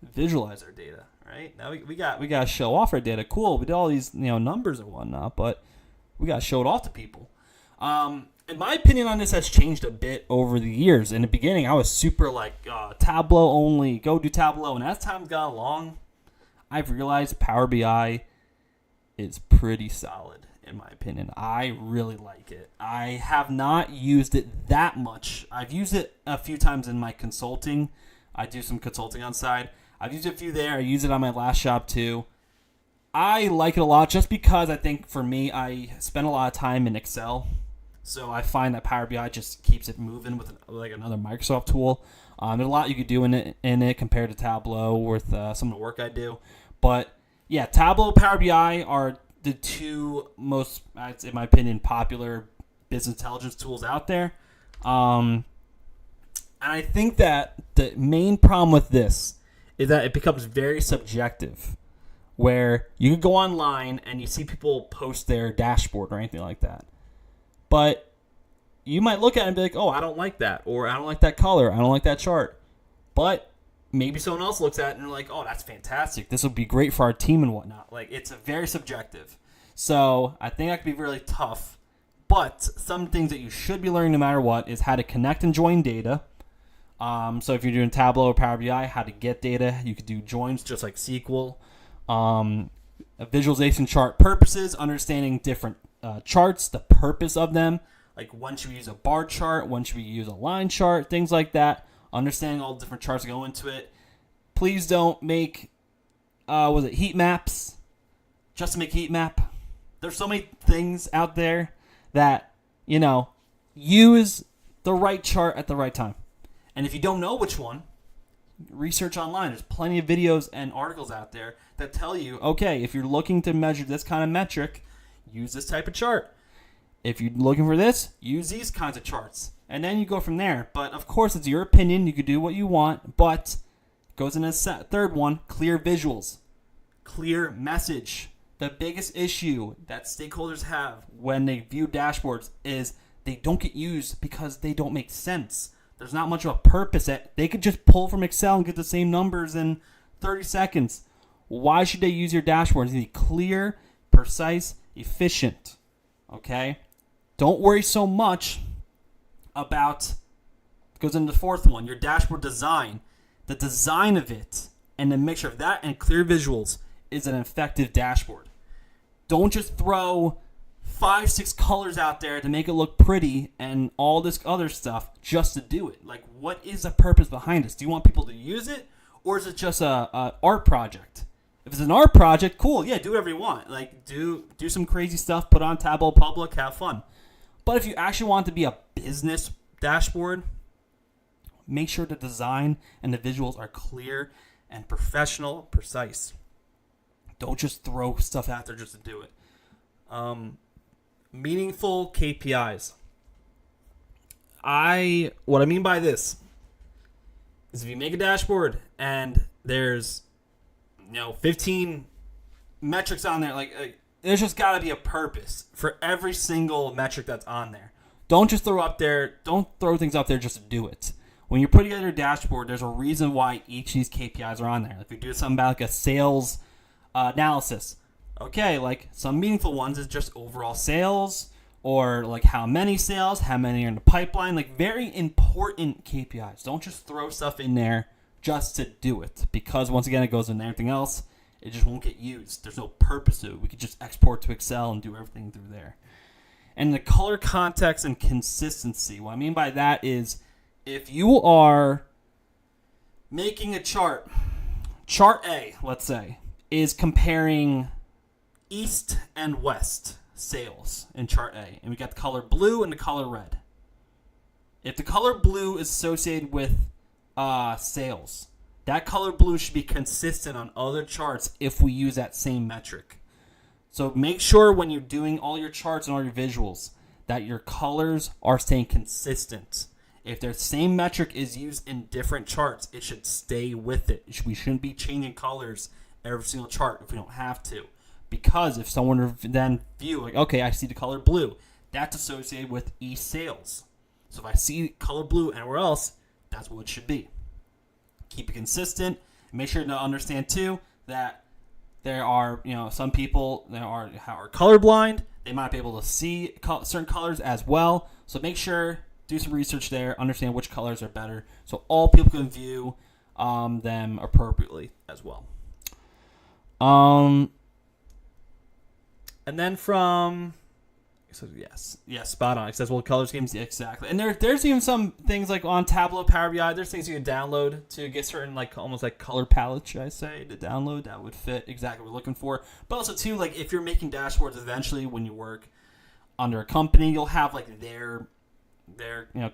visualize our data, right? Now we got to show off our data. Cool, we did all these numbers and whatnot, but we got to show it off to people. And my opinion on this has changed a bit over the years. In the beginning, I was super Tableau only, go do Tableau. And as time's gone along, I've realized Power BI is pretty solid, in my opinion. I really like it. I have not used it that much. I've used it a few times in my consulting I do some consulting on the side. I've used a few there. I use it on my last job too. I like it a lot just because I think for me, I spend a lot of time in Excel. So I find that Power BI just keeps it moving with like another Microsoft tool. There's a lot you could do in it compared to Tableau with some of the work I do. But yeah, Tableau, Power BI are the two most, in my opinion, popular business intelligence tools out there. And I think that the main problem with this is that it becomes very subjective, where you can go online and you see people post their dashboard or anything like that. But you might look at it and be like, oh, I don't like that, or I don't like that color, I don't like that chart. But maybe someone else looks at it and they're like, oh, that's fantastic. This would be great for our team and whatnot. Like, it's very subjective. So I think that could be really tough. But some things that you should be learning no matter what is how to connect and join data. So if you're doing Tableau or Power BI, how to get data. You could do joins just like SQL. A visualization chart purposes, understanding different charts, the purpose of them. Like, when should we use a bar chart? When should we use a line chart? Things like that. Understanding all the different charts that go into it. Please don't make, heat maps just to make heat map. There's so many things out there that, use the right chart at the right time. And if you don't know which one, research online. There's plenty of videos and articles out there that tell you, okay, if you're looking to measure this kind of metric, use this type of chart. If you're looking for this, use these kinds of charts. And then you go from there. But of course, it's your opinion. You can do what you want. But goes into the third one, clear visuals. Clear message. The biggest issue that stakeholders have when they view dashboards is they don't get used because they don't make sense. There's not much of a purpose. They could just pull from Excel and get the same numbers in 30 seconds. Why should they use your dashboards? They need clear, precise, efficient. Okay? Don't worry so much about, goes into the fourth one, your dashboard design. The design of it and the mixture of that and clear visuals is an effective dashboard. Don't just throw 5-6 colors out there to make it look pretty and all this other stuff just to do it. Like, what is the purpose behind this? Do you want people to use it, or is it just a art project? If it's an art project, cool, yeah, do whatever you want. Like, do some crazy stuff, put on Tableau Public, have fun. But if you actually want it to be a business dashboard, make sure the design and the visuals are clear and professional, precise. Don't just throw stuff out there just to do it. Meaningful KPIs. What I mean by this is if you make a dashboard and there's 15 metrics on there, like there's just got to be a purpose for every single metric that's on there. Don't just don't throw things up there just to do it. When you're putting together your dashboard, there's a reason why each of these KPIs are on there. If you do something about like a sales analysis, okay, like some meaningful ones is just overall sales, or like how many sales, how many are in the pipeline, like very important KPIs. Don't just throw stuff in there just to do it, because once again, it goes into everything else. It just won't get used. There's no purpose to it. We could just export to Excel and do everything through there. And the color context and consistency. What I mean by that is if you are making a chart A, let's say, is comparing East and West sales in chart A. And we got the color blue and the color red. If the color blue is associated with sales, that color blue should be consistent on other charts if we use that same metric. So make sure when you're doing all your charts and all your visuals that your colors are staying consistent. If the same metric is used in different charts, it should stay with it. We shouldn't be changing colors every single chart if we don't have to. Because if someone were then view, like, okay, I see the color blue, that's associated with e-sales. So if I see color blue anywhere else, that's what it should be. Keep it consistent. Make sure to understand, too, that there are, some people that are colorblind. They might be able to see certain colors as well. So make sure, do some research there, understand which colors are better, so all people can view them appropriately as well. And then from So yes, spot on. Accessible color schemes, exactly. And there's even some things like on Tableau, Power BI. There's things you can download to get certain like almost like color palettes, should I say, to download that would fit exactly what we're looking for. But also too, like if you're making dashboards, eventually when you work under a company, you'll have like their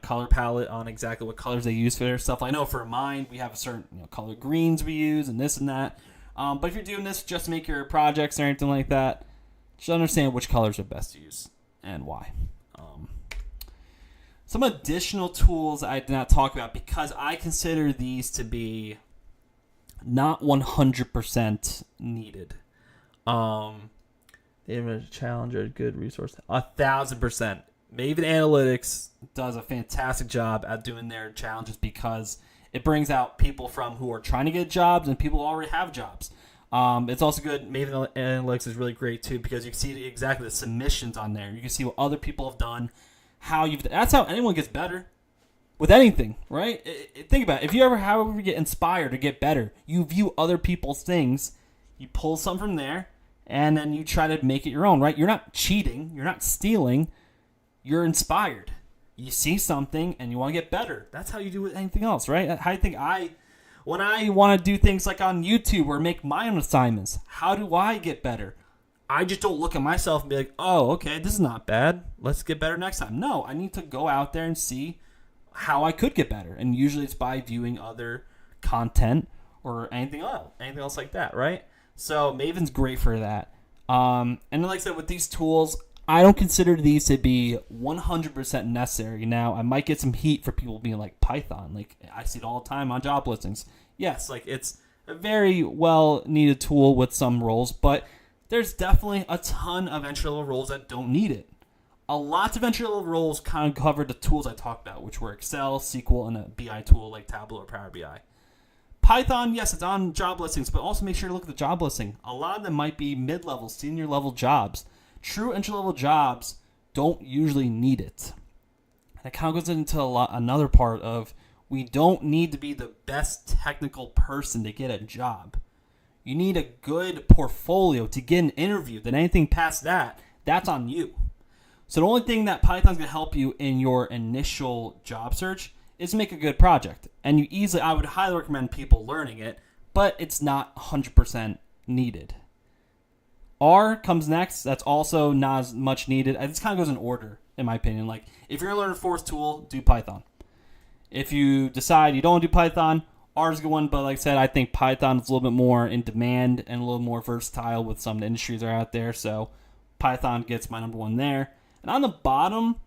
color palette on exactly what colors they use for their stuff. I know for mine, we have a certain color greens we use and this and that. But if you're doing this just to make your projects or anything like that, just understand which colors are best to use and why. Some additional tools I did not talk about because I consider these to be not 100% needed. They have a challenge or a good resource. 1,000%. Maven Analytics does a fantastic job at doing their challenges because it brings out people from who are trying to get jobs and people who already have jobs. It's also good. Maven Analytics is really great too because you can see exactly the submissions on there. You can see what other people have done, that's how anyone gets better with anything, right? Think about it. If you however get inspired or get better, you view other people's things, you pull some from there, and then you try to make it your own, right? You're not cheating, you're not stealing, you're inspired. You see something and you want to get better. That's how you do with anything else, right? I think when I want to do things like on YouTube or make my own assignments, how do I get better? I just don't look at myself and be like, oh, okay, this is not bad. Let's get better next time. No, I need to go out there and see how I could get better. And usually it's by viewing other content or anything else like that, right? So Maven's great for that. And like I said, with these tools, I don't consider these to be 100% necessary. Now, I might get some heat for people being like Python. Like, I see it all the time on job listings. Yes, like it's a very well-needed tool with some roles, but there's definitely a ton of entry-level roles that don't need it. A lot of entry-level roles kind of covered the tools I talked about, which were Excel, SQL, and a BI tool like Tableau or Power BI. Python, yes, it's on job listings, but also make sure to look at the job listing. A lot of them might be mid-level, senior-level jobs. True entry-level jobs don't usually need it. And it kind of goes into another part of we don't need to be the best technical person to get a job. You need a good portfolio to get an interview. Then anything past that, that's on you. So the only thing that Python's going to help you in your initial job search is make a good project. And I would highly recommend people learning it, but it's not 100% needed. R comes next. That's also not as much needed. This kind of goes in order, in my opinion. Like, if you're going to learn a fourth tool, do Python. If you decide you don't want to do Python, R is a good one. But like I said, I think Python is a little bit more in demand and a little more versatile with some of the industries that are out there. So Python gets my number one there. And on the bottom,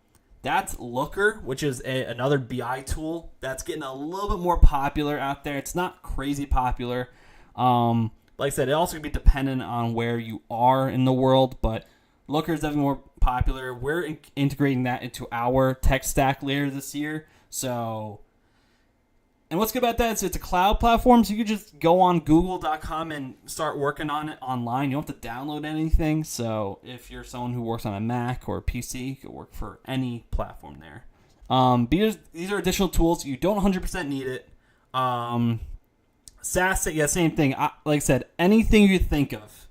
that's Looker, which is another BI tool that's getting a little bit more popular out there. It's not crazy popular. Like I said, it also can be dependent on where you are in the world, but Looker is definitely more popular. We're integrating that into our tech stack later this year. So, and what's good about that is it's a cloud platform, so you can just go on google.com and start working on it online. You don't have to download anything. So if you're someone who works on a Mac or a PC, you can work for any platform there. These are additional tools. You don't 100% need it. SAS, yeah, same thing. Like I said, anything you think of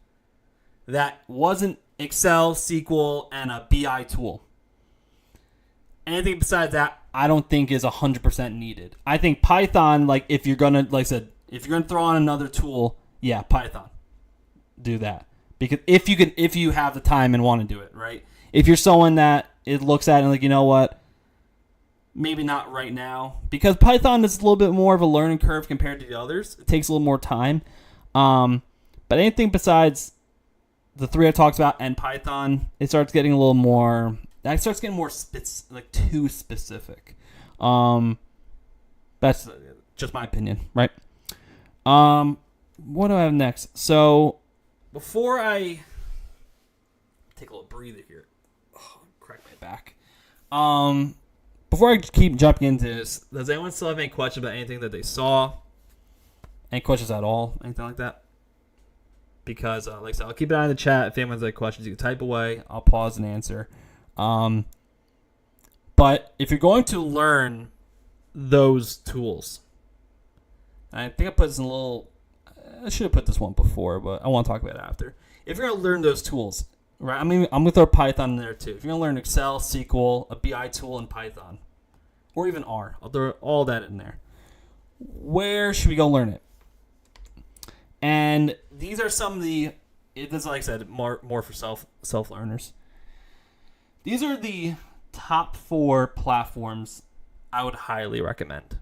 that wasn't Excel, SQL, and a BI tool. Anything besides that, I don't think is 100% needed. I think Python, like if you're gonna, like I said, if you're gonna throw on another tool, yeah, Python, do that because if you have the time and want to do it, right? If you're someone that it looks at and like, you know what, maybe not right now because Python is a little bit more of a learning curve compared to the others. It takes a little more time, but anything besides the three I talked about and Python, it starts getting a little more. That starts getting more too specific. That's just my opinion, right? What do I have next? So before I take a little breather here, crack my back. Before I keep jumping into this, does anyone still have any questions about anything that they saw? Any questions at all? Anything like that? Because, like I said, I'll keep an eye on the chat. If anyone has any questions, you can type away. I'll pause and answer. But if you're going to learn those tools, I think I put this in a little. I should have put this one before, but I want to talk about it after. If you're going to learn those tools, right? I mean, I'm going to throw Python in there too. If you're going to learn Excel, SQL, a BI tool, and Python, or even R, I'll throw all that in there. Where should we go learn it? And these are some of the, this is like I said, more for self-learners. These are the top 4 platforms I would highly recommend.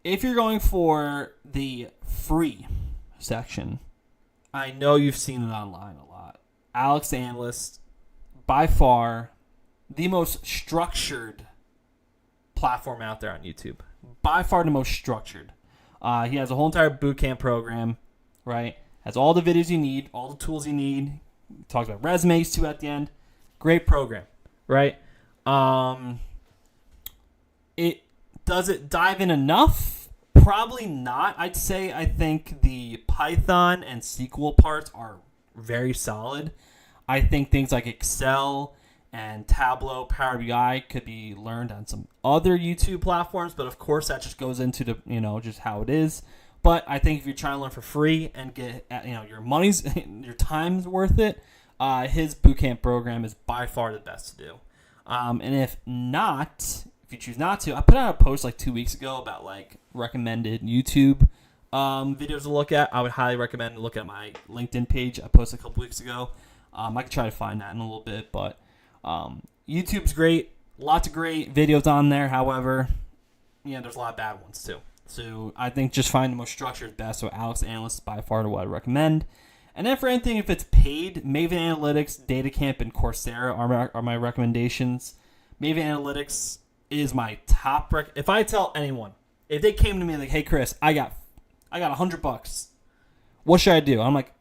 If you're going for the free section, I know you've seen it online a lot. Analyst, by far, the most structured platform out there on YouTube. By far the most structured. He has a whole entire bootcamp program, right? Has all the videos you need, all the tools you need. Talks about resumes too at the end. Great program, right? Does it dive in enough? Probably not. I think the Python and SQL parts are very solid. I think things like Excel and Tableau, Power BI could be learned on some other YouTube platforms, but of course that just goes into the, just how it is. But I think if you're trying to learn for free and get, your time's worth it, his bootcamp program is by far the best to do. And if you choose not to, I put out a post like 2 weeks ago about like recommended YouTube videos to look at. I would highly recommend look at my LinkedIn page. I posted a couple weeks ago. I could try to find that in a little bit, but YouTube's great. Lots of great videos on there. However, there's a lot of bad ones too. So I think just find the most structured best. So Analyst is by far what I'd recommend. And then for anything, if it's paid, Maven Analytics, DataCamp, and Coursera are my recommendations. Maven Analytics is my top if I tell anyone, if they came to me like, hey Chris, I got $100, what should I do? I'm like,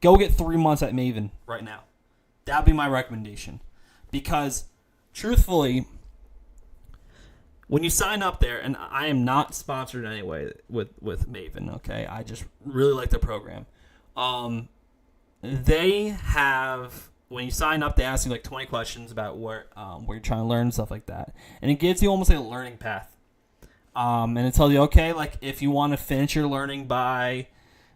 go get 3 months at Maven right now. That'd be my recommendation. Because truthfully, when you sign up there, and I am not sponsored in any way with Maven, okay? I just really like the program. They have, when you sign up, they ask you like 20 questions about where you're trying to learn and stuff like that. And it gives you almost like a learning path. And it tells you, okay, like if you want to finish your learning by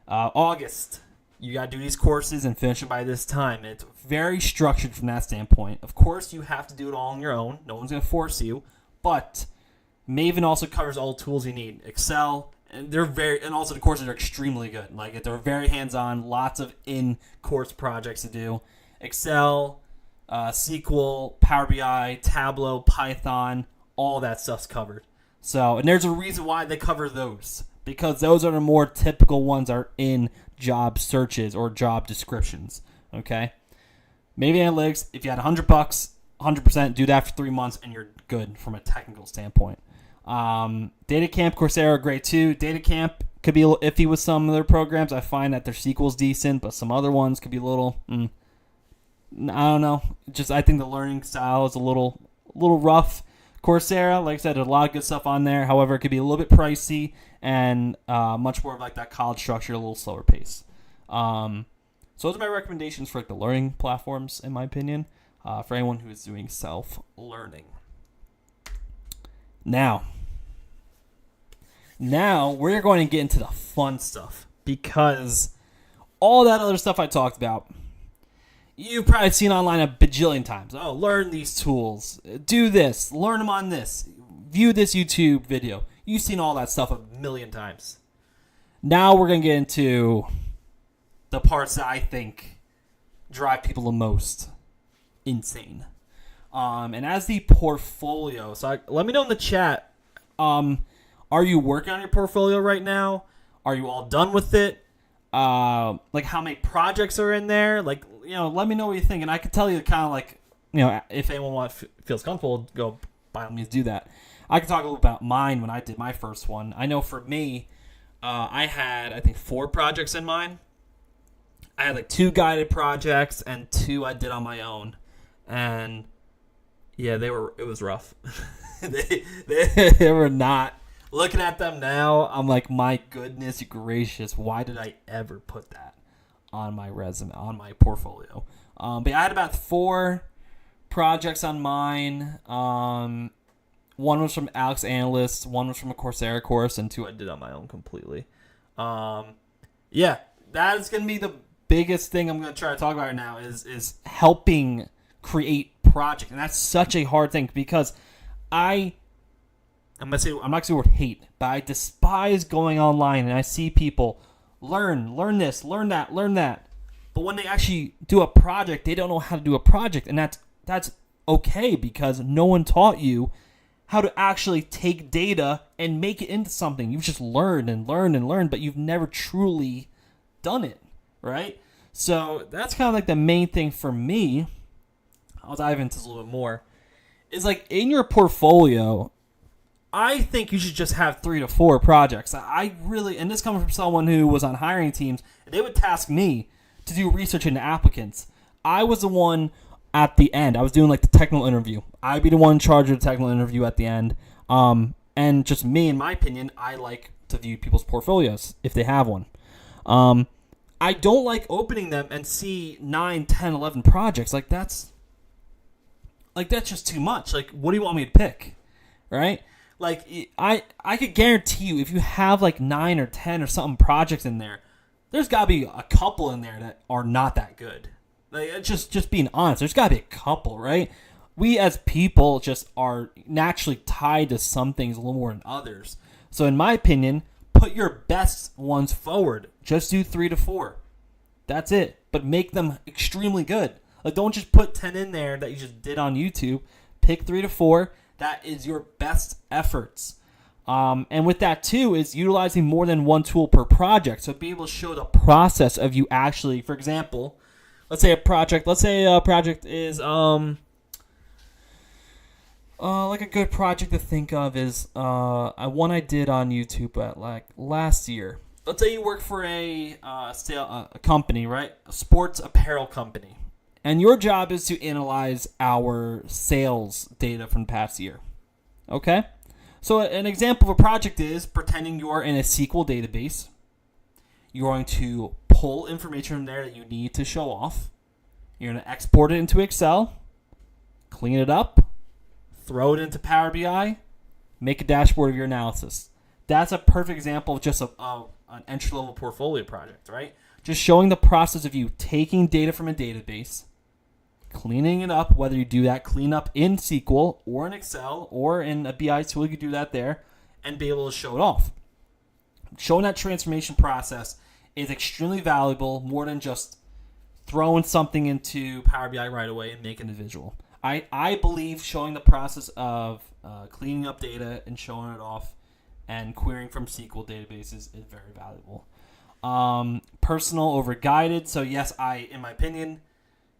August, you got to do these courses and finish it by this time. And it's very structured from that standpoint. Of course, you have to do it all on your own. No one's going to force you. But Maven also covers all the tools you need. Excel, and also the courses are extremely good. Like they're very hands-on, lots of in-course projects to do. Excel, SQL, Power BI, Tableau, Python, all that stuff's covered. So, and there's a reason why they cover those, because those are the more typical ones that are in job searches or job descriptions. Okay, Maven Analytics, if you had $100, 100%, do that for 3 months, and you're good from a technical standpoint. DataCamp, Coursera are great too. DataCamp could be a little iffy with some of their programs. I find that their SQL's decent, but some other ones could be a little, I don't know. I think the learning style is a little rough. Coursera, like I said, there's a lot of good stuff on there. However, it could be a little bit pricey and much more of like that college structure, a little slower pace. So those are my recommendations for like the learning platforms, in my opinion, for anyone who is doing self-learning. Now we're going to get into the fun stuff, because all that other stuff I talked about, you've probably seen online a bajillion times. Oh, learn these tools. Do this. Learn them on this. View this YouTube video. You've seen all that stuff a million times. Now we're going to get into the parts that I think drive people the most insane. And as the portfolio, so let me know in the chat, are you working on your portfolio right now? Are you all done with it? Like how many projects are in there? Like, let me know what you think. And I can tell you kind of like, if anyone feels comfortable, go by all means do that. I can talk a little about mine when I did my first one. I know for me, I had, I think, 4 projects in mine. I had like 2 guided projects and 2 I did on my own. And yeah, it was rough. they were not. Looking at them now, I'm like, my goodness gracious, why did I ever put that on my resume, on my portfolio? But I had about 4 projects on mine. One was from Analyst, one was from a Coursera course, and 2 I did on my own completely. Yeah, that is going to be the biggest thing I'm going to try to talk about right now is helping create projects. And that's such a hard thing because I'm not going to say the word hate, but I despise going online and I see people learn this, learn that. But when they actually do a project, they don't know how to do a project. And that's okay because no one taught you how to actually take data and make it into something. You've just learned and learned, but you've never truly done it, right? So that's kind of like the main thing for me. I'll dive into this a little bit more. Is like in your portfolio, I think you should just have 3 to 4 projects. I really, and this comes from someone who was on hiring teams, and they would task me to do research into applicants. I was the one at the end. I was doing like the technical interview. I'd be the one in charge of the technical interview at the end. And just me, in my opinion, I like to view people's portfolios if they have one. I don't like opening them and see 9, 10, 11 projects. Like that's just too much. Like, what do you want me to pick? Right? Like, I could guarantee you if you have like 9 or 10 or something projects in there, there's got to be a couple in there that are not that good. Like, just being honest, there's got to be a couple, right? We as people just are naturally tied to some things a little more than others. So in my opinion, put your best ones forward. Just do 3 to 4. That's it. But make them extremely good. Like, don't just put 10 in there that you just did on YouTube. Pick 3 to 4. That is your best efforts. And with that, too, is utilizing more than one tool per project. So be able to show the process of you actually, for example, let's say a project is, like a good project to think of is one I did on YouTube at like last year. Let's say you work for a company, right? A sports apparel company. And your job is to analyze our sales data from the past year. Okay? So an example of a project is pretending you are in a SQL database. You're going to pull information from there that you need to show off. You're going to export it into Excel, clean it up, throw it into Power BI, make a dashboard of your analysis. That's a perfect example of just an entry-level portfolio project, right? Just showing the process of you taking data from a database, cleaning it up, whether you do that clean up in SQL or in Excel or in a BI tool, you can do that there and be able to show it off. Showing that transformation process is extremely valuable, more than just throwing something into Power BI right away and making a visual. I believe showing the process of cleaning up data and showing it off and querying from SQL databases is very valuable. Personal over guided. So yes, in my opinion,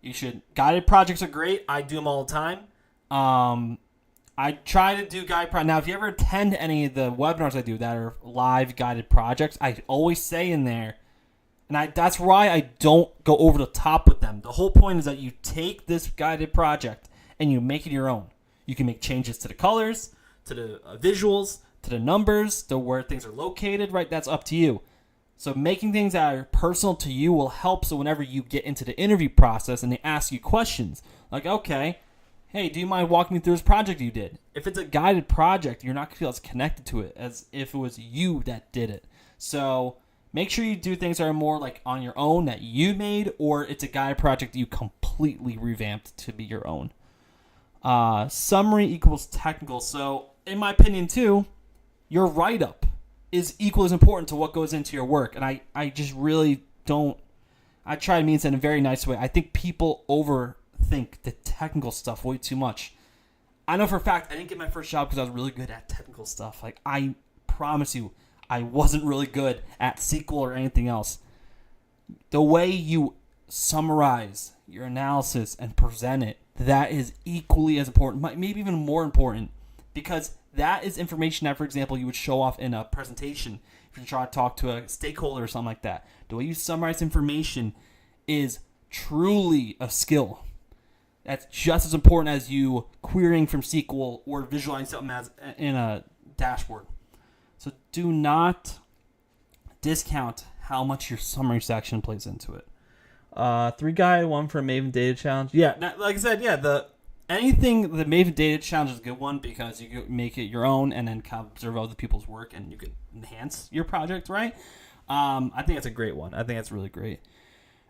you should. Guided projects are great. I do them all the time. I try to do guided projects. Now, if you ever attend any of the webinars I do that are live guided projects, I always say in there, and that's why I don't go over the top with them. The whole point is that you take this guided project and you make it your own. You can make changes to the colors, to the visuals, to the numbers, to where things are located, right? That's up to you. So making things that are personal to you will help. So whenever you get into the interview process and they ask you questions, like, okay, hey, do you mind walking me through this project you did? If it's a guided project, you're not going to feel as connected to it as if it was you that did it. So make sure you do things that are more like on your own that you made, or it's a guided project that you completely revamped to be your own. Summary equals technical. So in my opinion too, your write-up is equally as important to what goes into your work. And I just really don't, I try to mean this in a very nice way. I think people overthink the technical stuff way too much. I know for a fact I didn't get my first job because I was really good at technical stuff. Like, I promise you, I wasn't really good at SQL or anything else. The way you summarize your analysis and present it, that is equally as important, maybe even more important, because that is information that, for example, you would show off in a presentation if you're trying to talk to a stakeholder or something like that. The way you summarize information is truly a skill. That's just as important as you querying from SQL or visualizing something as in a dashboard. So do not discount how much your summary section plays into it. 3 guy, 1 for a Maven Data Challenge. Yeah, like I said, yeah, the Maven Data Challenge is a good one because you can make it your own and then kind of observe other people's work and you can enhance your project, right? I think that's a great one. I think that's really great.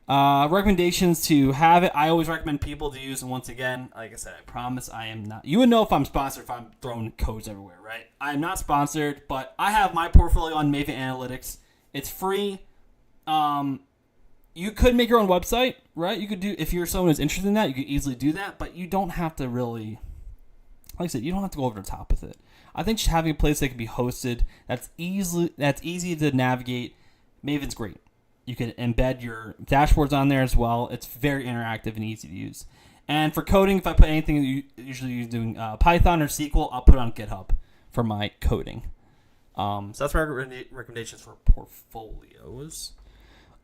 Recommendations to have it. I always recommend people to use. And once again, like I said, I promise I am not. You would know if I'm sponsored if I'm throwing codes everywhere, right? I'm not sponsored, but I have my portfolio on Maven Analytics. It's free. You could make your own website, right? You could do, if you're someone who's interested in that, you could easily do that, but you don't have to really, like I said, you don't have to go over the top with it. I think just having a place that can be hosted, that's easy to navigate. Maven's great. You can embed your dashboards on there as well. It's very interactive and easy to use. And for coding, if I put anything, usually using Python or SQL, I'll put it on GitHub for my coding. So that's my recommendations for portfolios.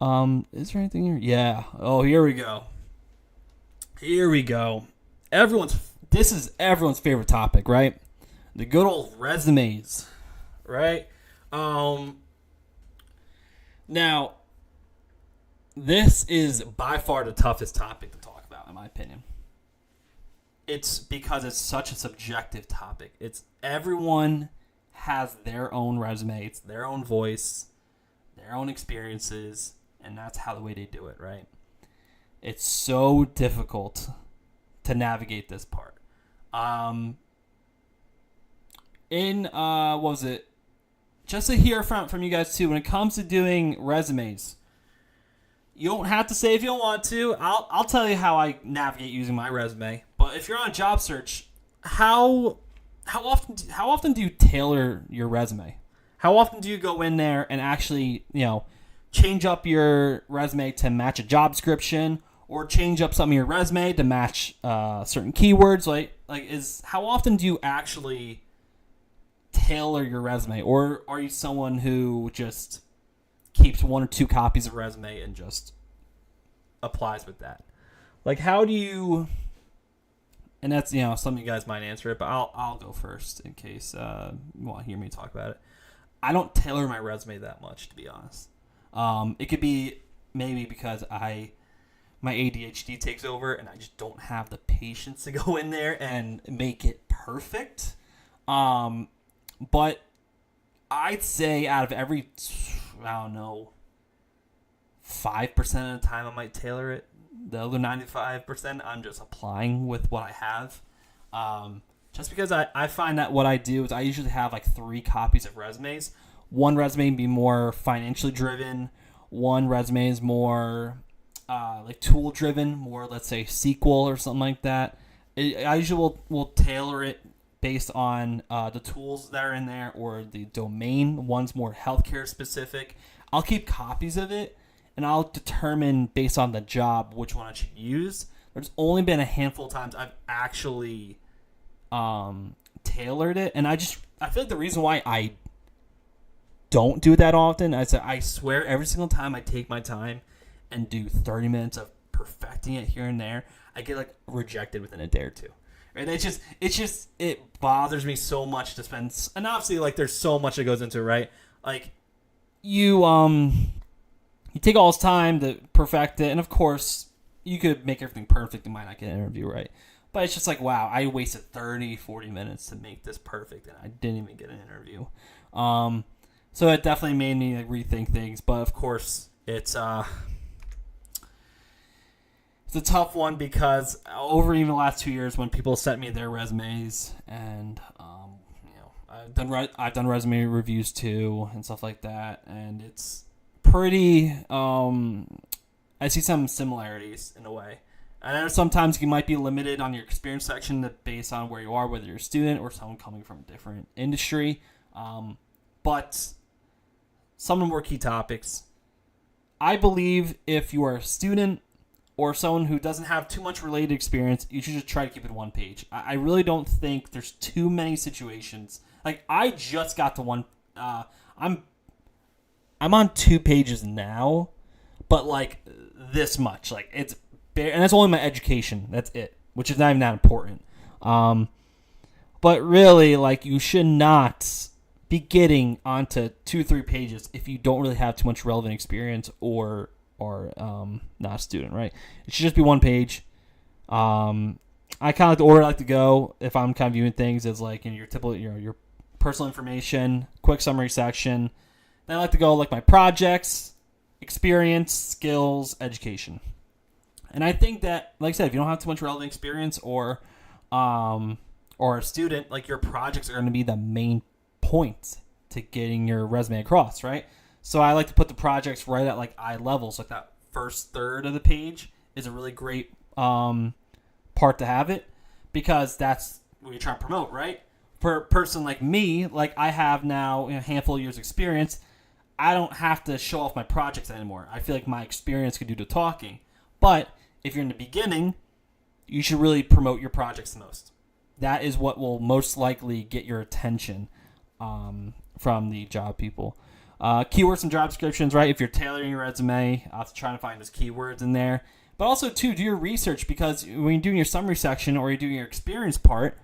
Is there anything here? Yeah. Oh, here we go. This is everyone's favorite topic, right? The good old resumes, right? Now, this is by far the toughest topic to talk about, in my opinion. It's because it's such a subjective topic. Everyone has their own resume. It's their own voice, their own experiences, and that's how the way they do it, right? It's so difficult to navigate this part. What was it? Just to hear from you guys too, when it comes to doing resumes, you don't have to say if you don't want to. I'll tell you how I navigate using my resume. But if you're on a job search, how often do you tailor your resume? How often do you go in there and actually, change up your resume to match a job description, or change up some of your resume to match certain keywords? How often do you actually tailor your resume, or are you someone who just keeps 1 or 2 copies of resume and just applies with that? How do you? And that's some of you guys might answer it, but I'll go first in case you want to hear me talk about it. I don't tailor my resume that much, to be honest. It could be maybe because my ADHD takes over and I just don't have the patience to go in there and make it perfect. But I'd say out of every, 5% of the time I might tailor it. The other 95%, I'm just applying with what I have. Just because I find that what I do is I usually have 3 copies of resumes. One resume be more financially driven. One resume is more tool driven, more, let's say, SQL or something like that. I usually will tailor it based on the tools that are in there or the domain. One's more healthcare specific. I'll keep copies of it, and I'll determine based on the job which one I should use. There's only been a handful of times I've actually tailored it, and I feel like the reason why I don't do that often is that I swear every single time I take my time and do 30 minutes of perfecting it here and there, I get rejected within a day or two. Right? It bothers me so much to spend, and obviously there's so much that goes into it, right? You take all this time to perfect it, and of course you could make everything perfect and might not get an interview, right? But it's just wow, I wasted 40 minutes to make this perfect and I didn't even get an interview. So it definitely made me rethink things, but of course it's a tough one because over even the last 2 years when people sent me their resumes and I've done resume reviews too and stuff like that, and it's pretty I see some similarities in a way. I know sometimes you might be limited on your experience section based on where you are, whether you're a student or someone coming from a different industry. But some of the more key topics, I believe if you are a student or someone who doesn't have too much related experience, you should just try to keep it 1 page. I really don't think there's too many situations. I just got to one. I'm on 2 pages now, but this much. It's bare, and that's only my education. That's it, which is not even that important. But really, you should not be getting onto 2-3 pages if you don't really have too much relevant experience or not a student, right? It should just be 1 page. I kind of like the order I like to go if I'm kind of viewing things as in your typical your personal information, quick summary section. Then I like to go my projects, experience, skills, education. And I think that, like I said, if you don't have too much relevant experience or a student, like your projects are going to be the main point to getting your resume across, right? So I like to put the projects right at like eye level. So like that first third of the page is a really great part to have it, because that's what you're trying to promote, right? For a person like me, like I have now a handful of years experience, I don't have to show off my projects anymore. I feel like my experience could do the talking. But if you're in the beginning, you should really promote your projects the most. That is what will most likely get your attention from the job people. Keywords and job descriptions, right? If you're tailoring your resume, trying to find those keywords in there. But also, too, do your research, because when you're doing your summary section or you're doing your experience part,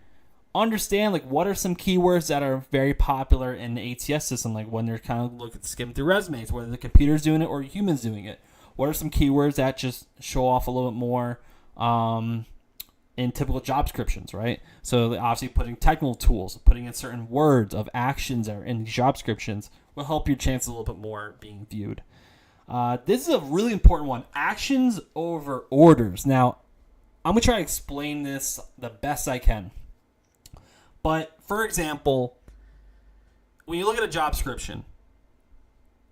understand like what are some keywords that are very popular in the ATS system, like when they're kind of skimming through resumes, whether the computer's doing it or humans doing it. What are some keywords that just show off a little bit more in typical job descriptions, right? So obviously putting technical tools, putting in certain words of actions that are in these job descriptions will help your chances a little bit more being viewed. This is a really important one. Actions over orders. Now, I'm going to try to explain this the best I can. But, for example, when you look at a job description,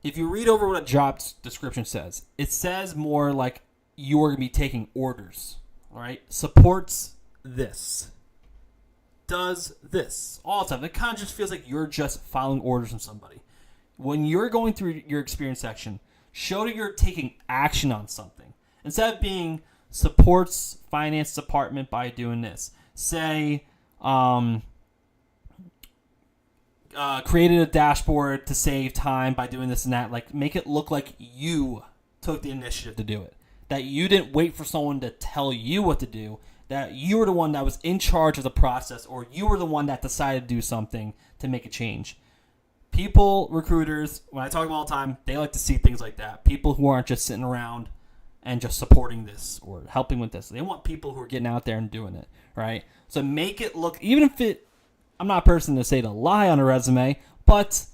if you read over what a job description says, it says more like you are going to be taking orders, all right? Supports this. Does this. All the time. It kind of just feels like you're just following orders from somebody. When you're going through your experience section, show that you're taking action on something. Instead of being supports finance department by doing this. Say, created a dashboard to save time by doing this and that. Like, make it look like you took the initiative to do it. That you didn't wait for someone to tell you what to do. That you were the one that was in charge of the process, or you were the one that decided to do something to make a change. People, recruiters, when I talk about all the time, they like to see things like that. People who aren't just sitting around and just supporting this or helping with this. They want people who are getting out there and doing it, right? So make it look, even if it, I'm not a person to say to lie on a resume, but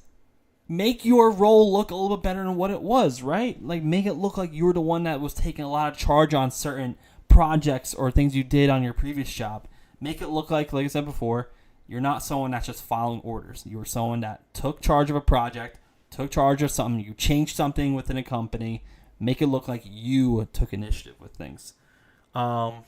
make your role look a little bit better than what it was, right? Like, make it look like you were the one that was taking a lot of charge on certain projects or things you did on your previous job. Make it look like I said before, you're not someone that's just following orders. You were someone that took charge of a project, took charge of something, you changed something within a company. Make it look like you took initiative with things. Yeah,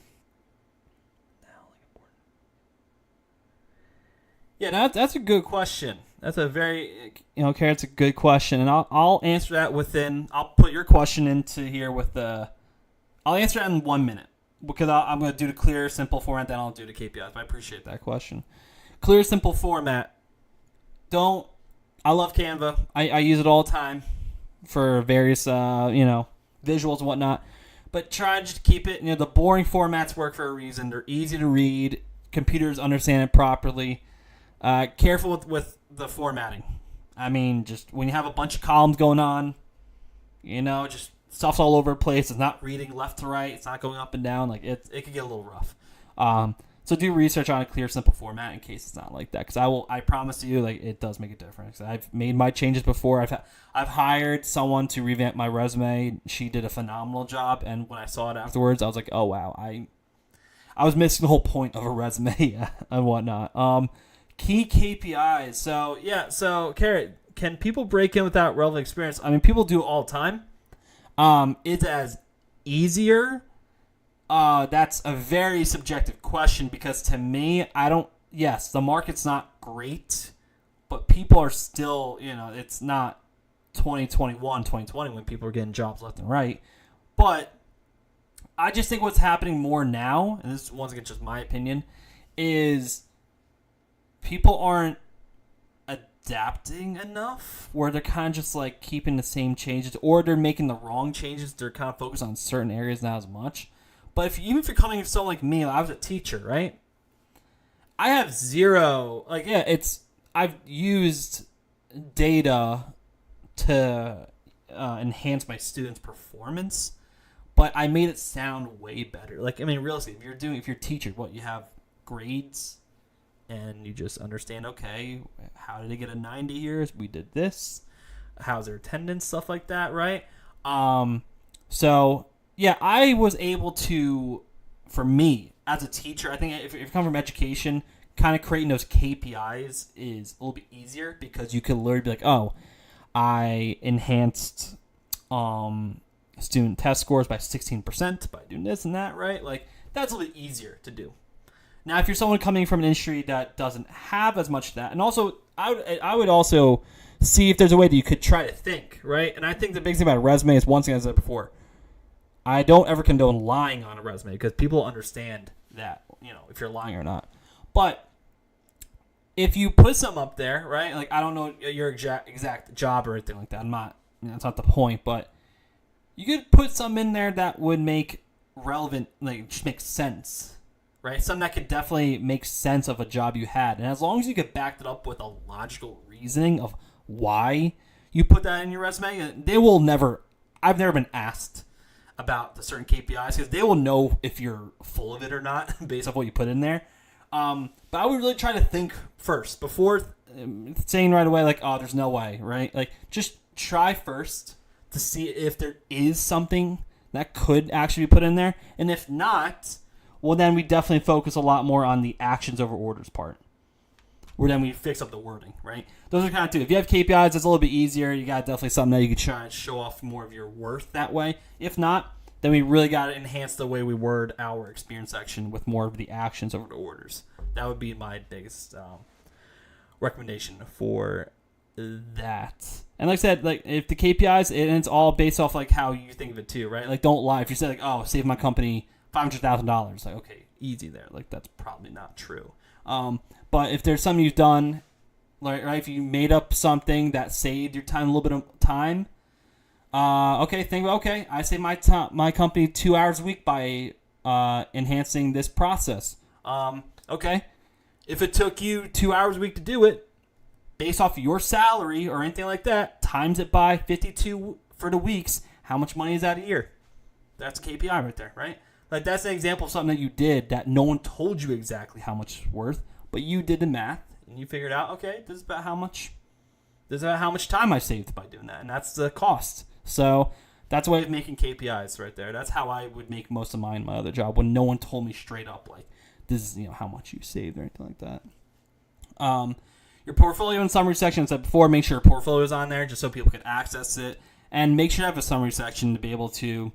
that's a good question. That's a very, Karen, it's a good question, and I'll answer that within. I'll put your question into here with I'll answer that in 1 minute, because I'm going to do the clear, simple format. Then I'll do the KPIs. But I appreciate that question. Clear, simple format. I love Canva. I use it all the time for various visuals and whatnot. But try to just keep it. The boring formats work for a reason. They're easy to read. Computers understand it properly. Careful with the formatting. I mean, just when you have a bunch of columns going on, just stuff's all over the place. It's not reading left to right. It's not going up and down. Like it could get a little rough. So do research on a clear, simple format in case it's not like that. Because I promise you, like, it does make a difference. I've made my changes before. I've hired someone to revamp my resume. She did a phenomenal job, and when I saw it afterwards, I was like, oh wow, I was missing the whole point of a resume and whatnot. Key KPIs. So Carrot, can people break in without relevant experience? I mean, people do it all the time. It's as easier. That's a very subjective question, because to me, yes, the market's not great, but people are still, it's not 2021, 2020 when people are getting jobs left and right. But I just think what's happening more now, and this is once again just my opinion, is people aren't adapting enough, where they're kind of just like keeping the same changes, or they're making the wrong changes. They're kind of focused on certain areas, not as much. But even if you're coming from someone like me, I was a teacher, right? I have zero, I've used data to enhance my students' performance, but I made it sound way better. Realistically, if you're a teacher, you have grades, and you just understand, okay, how did they get a 90 here? We did this. How's their attendance, stuff like that, right? So yeah, I was able to, for me as a teacher, I think if you come from education, kind of creating those KPIs is a little bit easier because you could literally be like, oh, I enhanced student test scores by 16% by doing this and that, right? Like, that's a little bit easier to do. Now, if you're someone coming from an industry that doesn't have as much of that, and also, I would also see if there's a way that you could try to think, right? And I think the big thing about a resume is, one thing I said before, I don't ever condone lying on a resume because people understand that, if you're lying or not. But if you put something up there, right? Like, I don't know your exact job or anything like that. I'm not, that's not the point, but you could put something in there that would make relevant, like, just make sense, right? Something that could definitely make sense of a job you had. And as long as you could back it up with a logical reasoning of why you put that in your resume, they will never, I've never been asked about the certain KPIs because they will know if you're full of it or not based off what you put in there. But I would really try to think first before saying right away, like, oh, there's no way, right? Like, just try first to see if there is something that could actually be put in there. And if not, well, then we definitely focus a lot more on the actions over orders part, where then we fix up the wording, right? Those are kind of two. If you have KPIs, it's a little bit easier. You got definitely something that you can try and show off more of your worth that way. If not, then we really got to enhance the way we word our experience section with more of the actions over the orders. That would be my biggest recommendation for that. And like I said, like, if the KPIs, and it's all based off like how you think of it too, right? Like, don't lie. If you say like, oh, save my company $500,000, like, okay, easy there. Like, that's probably not true. But if there's something you've done, like, right, if you made up something that saved your time, a little bit of time, okay, think about, okay, I saved my company 2 hours a week by enhancing this process. Okay, if it took you 2 hours a week to do it, based off of your salary or anything like that, times it by 52 for the weeks, how much money is that a year? That's a KPI right there, right? Like, that's an example of something that you did that no one told you exactly how much it's worth, but you did the math and you figured out, okay, this is about how much time I saved by doing that, and that's the cost. So that's a way of making KPIs right there. That's how I would make most of my other job, when no one told me straight up, like, this is how much you saved or anything like that. Your portfolio and summary section, as I said before, make sure your portfolio is on there just so people can access it, and make sure you have a summary section to be able to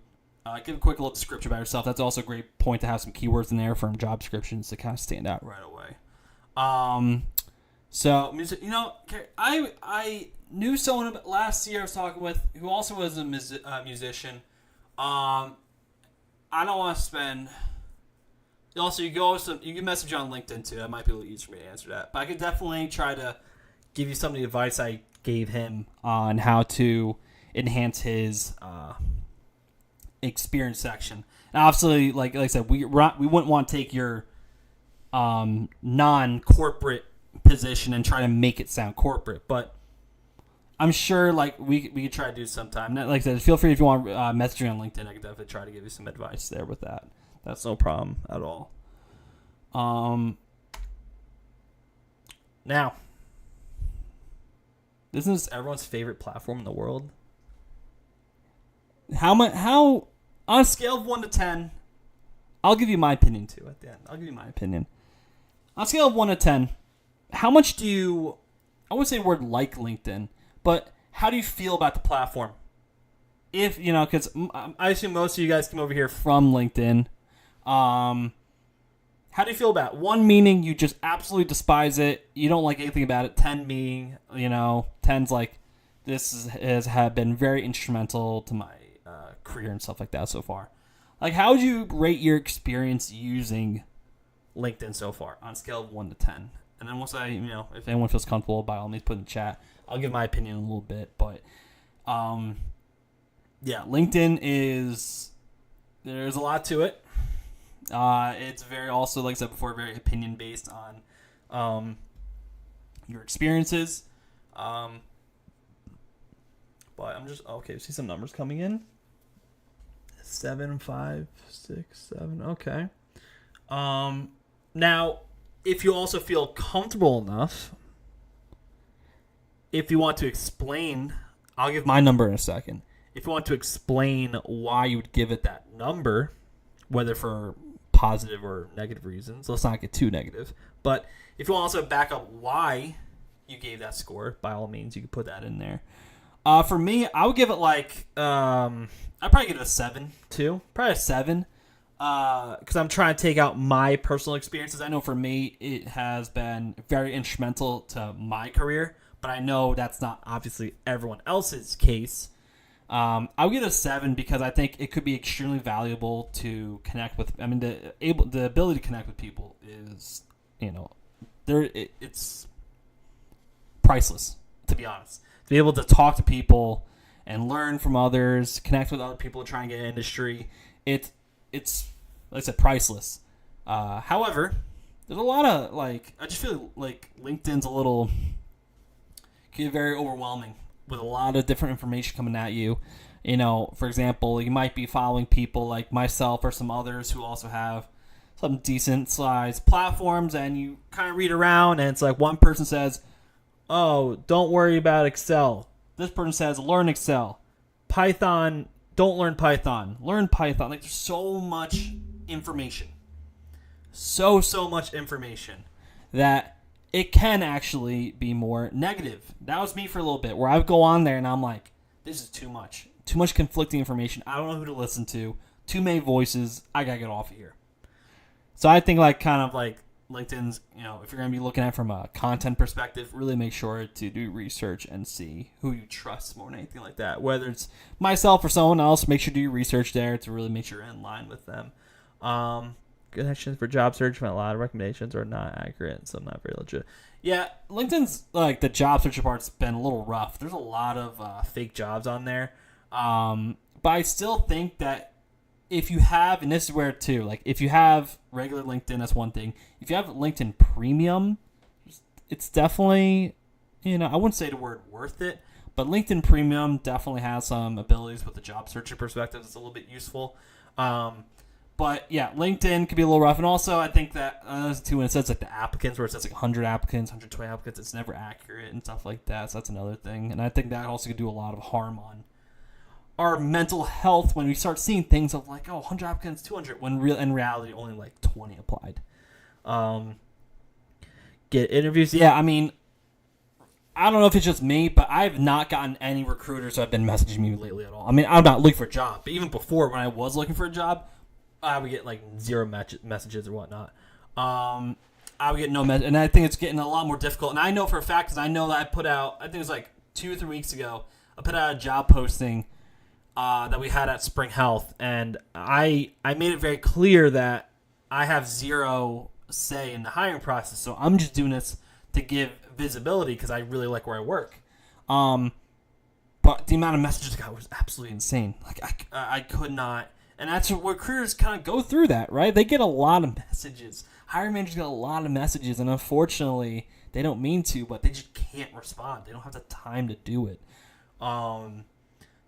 give a quick little description about yourself. That's also a great point to have some keywords in there from job descriptions to kind of stand out right away. So, I knew someone last year I was talking with who also was a musician. I don't want to spend. Also, you can message on LinkedIn too. That might be a little easier for me to answer that. But I could definitely try to give you some of the advice I gave him on how to enhance his experience section. And obviously, like I said, we wouldn't want to take your non-corporate position and try to make it sound corporate. But I'm sure, like, we could try to do sometime. Like I said, feel free if you want to message me on LinkedIn. I could definitely try to give you some advice there with that. That's no problem at all. Now, this is everyone's favorite platform in the world. How on a scale of 1 to 10, I'll give you my opinion too at the end. I'll give you my opinion. On a scale of 1 to 10, how much do you, I wouldn't say the word like LinkedIn, but how do you feel about the platform? If, because I assume most of you guys come over here from LinkedIn. How do you feel about it? 1 meaning you just absolutely despise it. You don't like anything about it. 10 meaning, 10's like, this has been very instrumental to my career and stuff like that so far. Like, how would you rate your experience using LinkedIn so far on a scale of 1 to 10? And then once if anyone feels comfortable, by all means put in the chat. I'll give my opinion in a little bit, but LinkedIn there's a lot to it. It's very, also, like I said before, very opinion based on your experiences. But I'm just okay. See some numbers coming in. 7, 5, 6, 7. Okay. Now, if you also feel comfortable enough, if you want to explain, I'll give my number in a second. if you want to explain why you would give it that number, whether for positive or negative reasons, let's not get too negative. But if you want to also back up why you gave that score, by all means, you can put that in there. For me, I would give it like, I'd probably give it a 7 too. Probably a 7. Because I'm trying to take out my personal experiences. I know for me, it has been very instrumental to my career, but I know that's not obviously everyone else's case. I'll give it a 7 because I think it could be extremely valuable to connect with. I mean, the ability to connect with people is, it's priceless, to be honest. To be able to talk to people and learn from others, connect with other people trying to get in industry, it's like I said, priceless. However, there's a lot of I just feel like LinkedIn's can get very overwhelming with a lot of different information coming at you. For example, you might be following people like myself or some others who also have some decent sized platforms, and you kind of read around and it's like one person says, oh, don't worry about Excel. This person says, learn Excel. Python, don't learn Python. Learn Python. There's so much information. So much information that it can actually be more negative. That was me for a little bit, where I would go on there and I'm like, this is too much. Too much conflicting information. I don't know who to listen to. Too many voices. I gotta get off of here. So I think LinkedIn's, if you're going to be looking at it from a content perspective, really make sure to do research and see who you trust more than anything like that. Whether it's myself or someone else, make sure to do your research there to really make sure you're in line with them. Connections for job search, a lot of recommendations are not accurate, so not very legit. Yeah, LinkedIn's, the job search part's been a little rough. There's a lot of fake jobs on there. But I still think that if you have, and this is where too, if you have regular LinkedIn, that's one thing. If you have LinkedIn Premium, it's definitely, I wouldn't say the word worth it, but LinkedIn Premium definitely has some abilities with the job searching perspective. It's a little bit useful. But yeah, LinkedIn could be a little rough. And also, I think that, too, when it says the applicants, where it says 100 applicants, 120 applicants, it's never accurate and stuff like that. So that's another thing. And I think that also could do a lot of harm on our mental health when we start seeing things of 100 applicants, 200, when in reality only 20 applied. Get interviews. Yeah, I mean, I don't know if it's just me, but I've not gotten any recruiters who have been messaging me lately at all. I mean, I'm not looking for a job, but even before, when I was looking for a job, I would get 0 messages or whatnot. I would get no message, and I think it's getting a lot more difficult. And I know for a fact, because I know that I put out, I think it was 2 or 3 weeks ago, I put out a job posting that we had at Spring Health, and I made it very clear that I have zero say in the hiring process, so I'm just doing this to give visibility because I really like where I work. But the amount of messages I got was absolutely insane. I could not, and that's what recruiters kind of go through that, right? They get a lot of messages. Hiring managers get a lot of messages, and unfortunately, they don't mean to, but they just can't respond. They don't have the time to do it.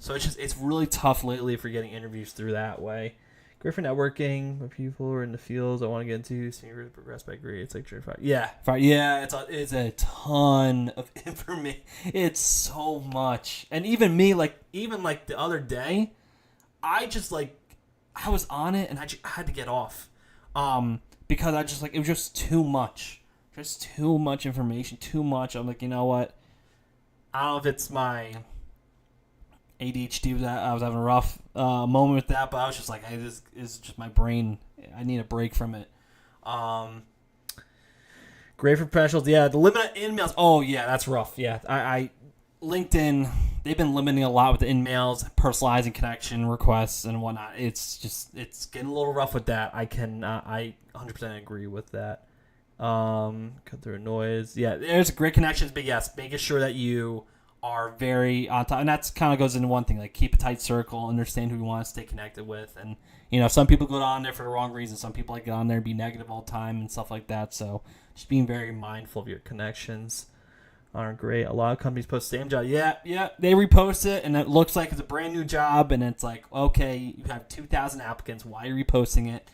So it's really tough lately for getting interviews through that way. Great for networking with people who are in the fields I want to get into. Senior progress by grade. It's yeah, it's a ton of information. It's so much, and even me, even the other day, I was on it and I had to get off, because I just it was just too much information, too much. I'm you know what? I don't know if it's my ADHD, I was having a rough moment with that, but I was just hey, this is just my brain. I need a break from it. Great for professionals. Yeah, the limit of in-mails. Oh, yeah, that's rough. Yeah, I LinkedIn, they've been limiting a lot with the in-mails, personalizing connection requests and whatnot. It's getting a little rough with that. I 100% agree with that. Cut through noise. Yeah, there's great connections, but yes, making sure that you are very on top, and that's kind of goes into one thing, keep a tight circle, understand who you want to stay connected with, and some people go on there for the wrong reasons. Some people get on there and be negative all the time and stuff like that. So just being very mindful of your connections aren't great. A lot of companies post the same job. Yeah, they repost it, and it looks like it's a brand new job, and it's okay, you have 2,000 applicants. Why are you reposting it?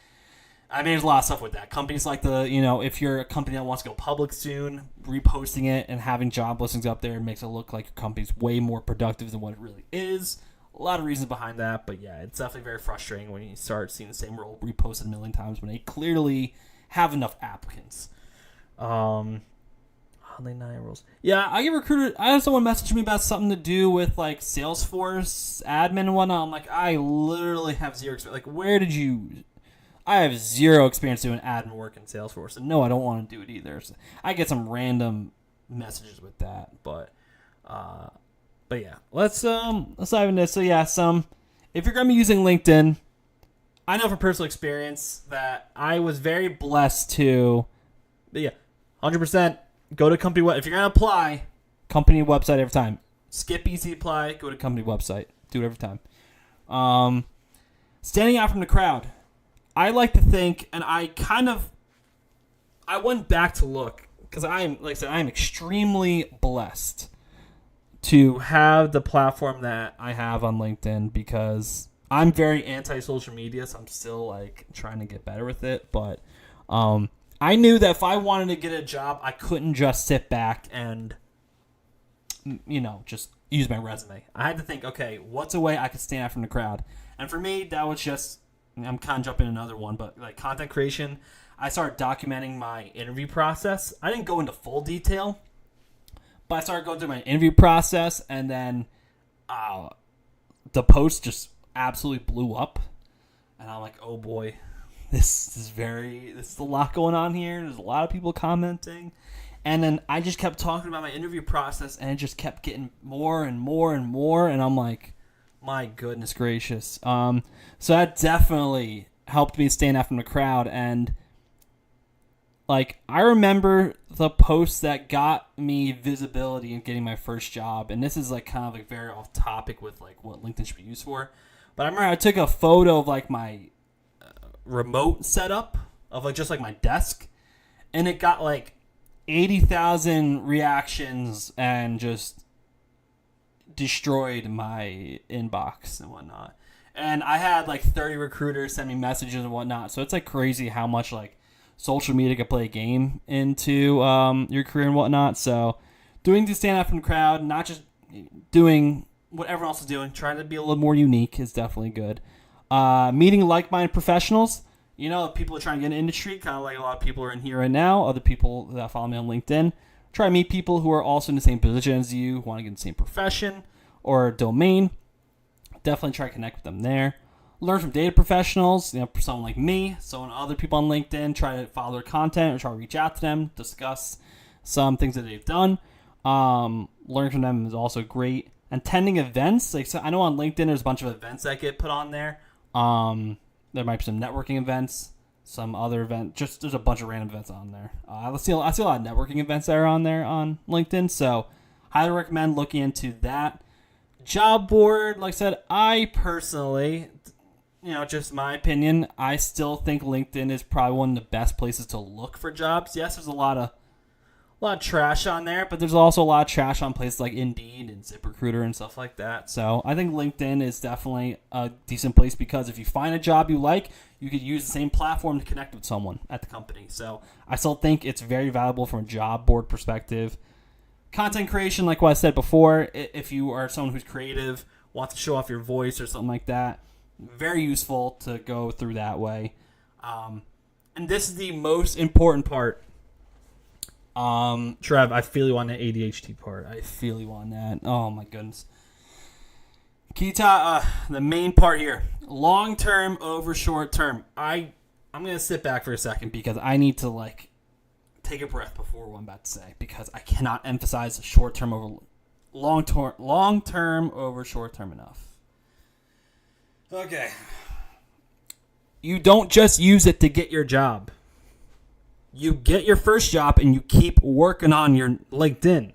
I mean, there's a lot of stuff with that. Companies if you're a company that wants to go public soon, reposting it and having job listings up there makes it look like your company's way more productive than what it really is. a lot of reasons behind that, but yeah, it's definitely very frustrating when you start seeing the same role reposted a million times when they clearly have enough applicants. Rules. Yeah, I get recruited. I had someone message me about something to do with like Salesforce admin and whatnot. I'm like, I literally have zero experience. Like, where did you? I have zero experience doing admin work in Salesforce, and no, I don't want to do it either. So I get some random messages with that, but yeah, let's dive into this. So yeah, if you're gonna be using LinkedIn, I know from personal experience that I was very blessed to, but yeah, 100%. Go to company web. If you're gonna apply, company website every time. Skip easy apply. Go to company website. Do it every time. Standing out from the crowd. I like to think, and I went back to look because I'm extremely blessed to have the platform that I have on LinkedIn because I'm very anti-social media, so I'm still like trying to get better with it, but I knew that if I wanted to get a job, I couldn't just sit back and, just use my resume. I had to think, okay, what's a way I could stand out from the crowd? And for me, that was just, I'm kind of jumping another one, but like content creation, I started documenting my interview process. I didn't go into full detail, but I started going through my interview process, and then the post just absolutely blew up. And I'm like, oh boy. This is a lot going on here. There's a lot of people commenting. And then I just kept talking about my interview process, and it just kept getting more and more and more. And I'm like, my goodness gracious. So that definitely helped me stand out from the crowd. And like, I remember the post that got me visibility in getting my first job. And this is like kind of like very off topic with like what LinkedIn should be used for. But I remember I took a photo of like my remote setup of like just like my desk, and it got like 80,000 reactions and just destroyed my inbox and whatnot. And I had like 30 recruiters send me messages and whatnot. So it's like crazy how much like social media can play a game into your career and whatnot. So doing to stand out from the crowd, not just doing what everyone else is doing, trying to be a little more unique is definitely good. Meeting like-minded professionals. People are trying to get into industry, kind of like a lot of people are in here right now. Other people that follow me on LinkedIn. Try to meet people who are also in the same position as you, who want to get in the same profession or domain. Definitely try to connect with them there. Learn from data professionals, someone like me, other people on LinkedIn. Try to follow their content or try to reach out to them, discuss some things that they've done. Learn from them is also great. Attending events, so I know on LinkedIn there's a bunch of events that get put on there. There might be some networking events, some other event. Just there's a bunch of random events on there. I see a lot of networking events that are on there on LinkedIn. So highly recommend looking into that. Job board, like I said, I personally, just my opinion, I still think LinkedIn is probably one of the best places to look for jobs. Yes, there's a lot of trash on there, but there's also a lot of trash on places like Indeed and ZipRecruiter and stuff like that. So I think LinkedIn is definitely a decent place because if you find a job you like, you could use the same platform to connect with someone at the company. So I still think it's very valuable from a job board perspective. Content creation, like what I said before, if you are someone who's creative, wants to show off your voice or something like that, very useful to go through that way. And this is the most important part. Trev, I feel you on the ADHD part. I feel you on that. Oh my goodness. Kita, the main part here, long term over short term. I'm gonna sit back for a second because I need to take a breath before what I'm about to say because I cannot emphasize short term over long term over short term enough. Okay. You don't just use it to get your job. You get your first job and you keep working on your LinkedIn.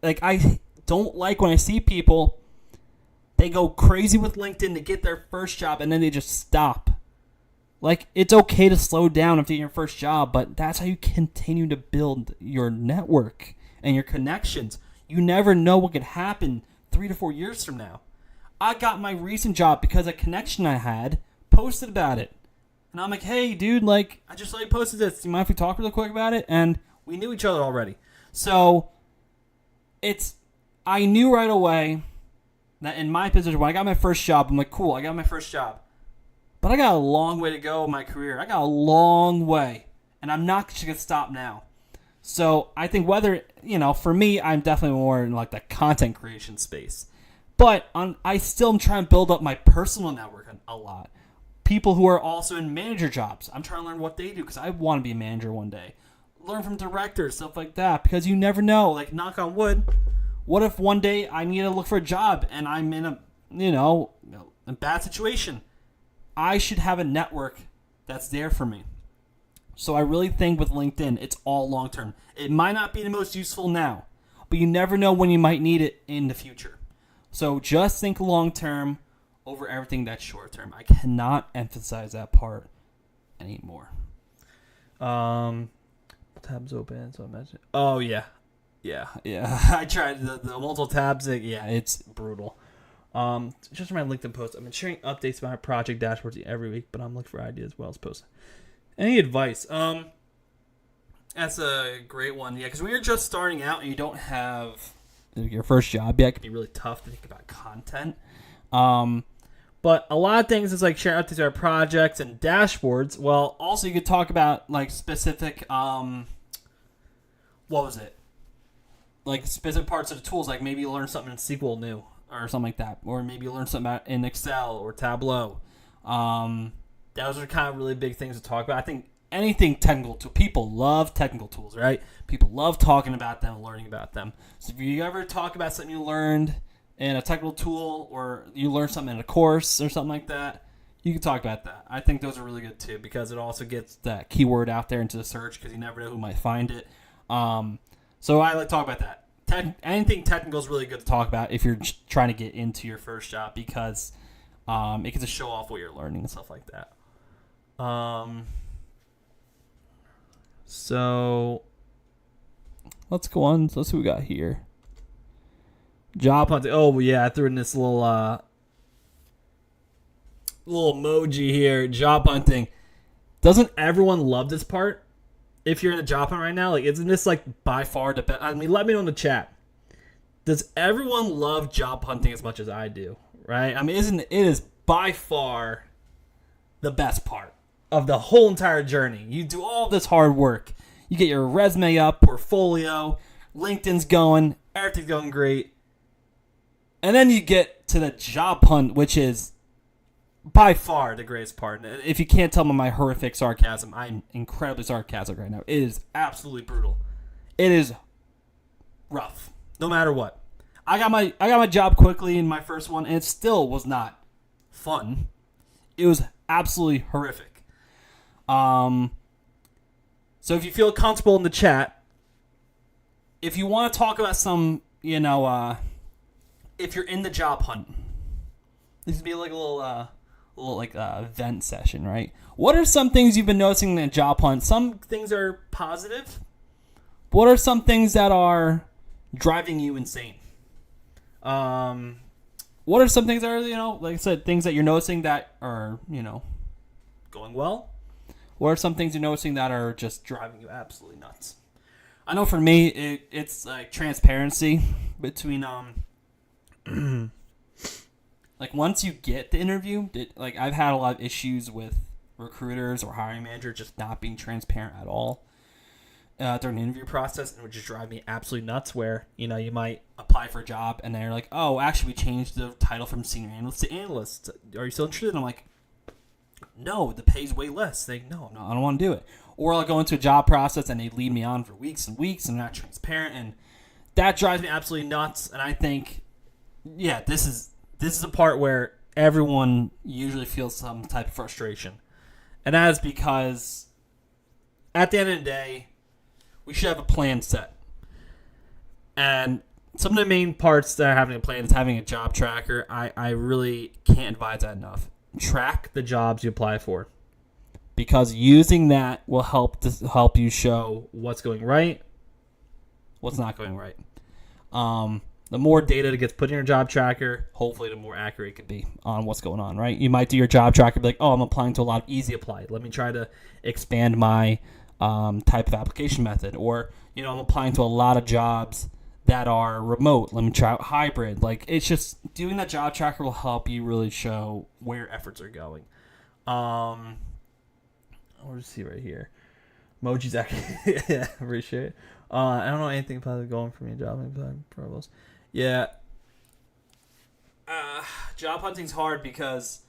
I don't like when I see people, they go crazy with LinkedIn to get their first job and then they just stop. It's okay to slow down after your first job, but that's how you continue to build your network and your connections. You never know what could happen 3 to 4 years from now. I got my recent job because a connection I had posted about it. And I'm like, hey, dude, I just saw you posted this. Do you mind if we talk real quick about it? And we knew each other already. So, I knew right away that in my position, when I got my first job, I'm like, cool, I got my first job. But I got a long way to go in my career. I got a long way. And I'm not just going to stop now. So I think whether, for me, I'm definitely more in like the content creation space. But I still am trying to build up my personal network a lot. People who are also in manager jobs. I'm trying to learn what they do because I want to be a manager one day. Learn from directors, stuff like that. Because you never know. Like, knock on wood. What if one day I need to look for a job and I'm in a bad situation? I should have a network that's there for me. So I really think with LinkedIn, it's all long term. It might not be the most useful now, but you never know when you might need it in the future. So just think long term over everything that's short term. I cannot emphasize that part anymore. Tabs open, so imagine. Oh yeah. I tried the multiple tabs. Yeah, it's brutal. Just for my LinkedIn post, I've been sharing updates about my project dashboards every week, but I'm looking for ideas as well as posts. Any advice? That's a great one. Yeah, because when you're just starting out and you don't have your first job yet, it can be really tough to think about content. But a lot of things is like sharing updates about projects and dashboards. Well, also you could talk about like specific, what was it? Like specific parts of the tools, like maybe you learn something in SQL new or something like that, or maybe you learn something about in Excel or Tableau. Those are kind of really big things to talk about. I think anything technical, people love technical tools, right? People love talking about them, learning about them. So if you ever talk about something you learned in a technical tool or you learned something in a course or something like that, you can talk about that. I think those are really good too because it also gets that keyword out there into the search because you never know who might find it. So I like to talk about that. Anything technical is really good to talk about if you're trying to get into your first job because it gets to show off what you're learning and stuff like that. So let's go on. Let's see what we got here. Job hunting. Oh yeah, I threw in this little emoji here. Job hunting. Doesn't everyone love this part? If you're in a job hunt right now, like isn't this like by far the best? I mean, let me know in the chat. Does everyone love job hunting as much as I do? Right? I mean, it is by far the best part of the whole entire journey. You do all this hard work. You get your resume up, portfolio, LinkedIn's going, everything's going great. And then you get to the job hunt, which is by far the greatest part. If you can't tell by my horrific sarcasm, I'm incredibly sarcastic right now. It is absolutely brutal. It is rough, no matter what. I got my job quickly in my first one, and it still was not fun. It was absolutely horrific. So if you feel comfortable in the chat, if you want to talk about some, if you're in the job hunt, this would be like a little vent session, right? What are some things you've been noticing in the job hunt? Some things are positive. What are some things that are driving you insane? What are some things that are, like I said, things that you're noticing that are, going well? What are some things you're noticing that are just driving you absolutely nuts? I know for me, it's like transparency between, like once you get the interview, like I've had a lot of issues with recruiters or hiring managers just not being transparent at all during the interview process, and it would just drive me absolutely nuts where, you might apply for a job and they're like, oh, actually we changed the title from senior analyst to analyst. Are you still interested? And I'm like, no, the pay's way less. They no, I don't want to do it. Or I'll go into a job process and they lead me on for weeks and weeks and they're not transparent, and that drives me absolutely nuts. And I think, yeah, this is the part where everyone usually feels some type of frustration. And that is because at the end of the day, we should have a plan set. And some of the main parts that are having a plan is having a job tracker. I really can't advise that enough. Track the jobs you apply for, because using that will help you show what's going right, what's not going right. The more data that gets put in your job tracker, hopefully the more accurate it can be on what's going on, right? You might do your job tracker, be like, oh, I'm applying to a lot of easy apply. Let me try to expand my type of application method. Or, I'm applying to a lot of jobs that are remote. Let me try out hybrid. Like, it's just doing that job tracker will help you really show where your efforts are going. I'll just see right here. Emoji's actually, yeah, appreciate it. I don't know anything about going from your job proposals. Yeah. Job hunting's hard because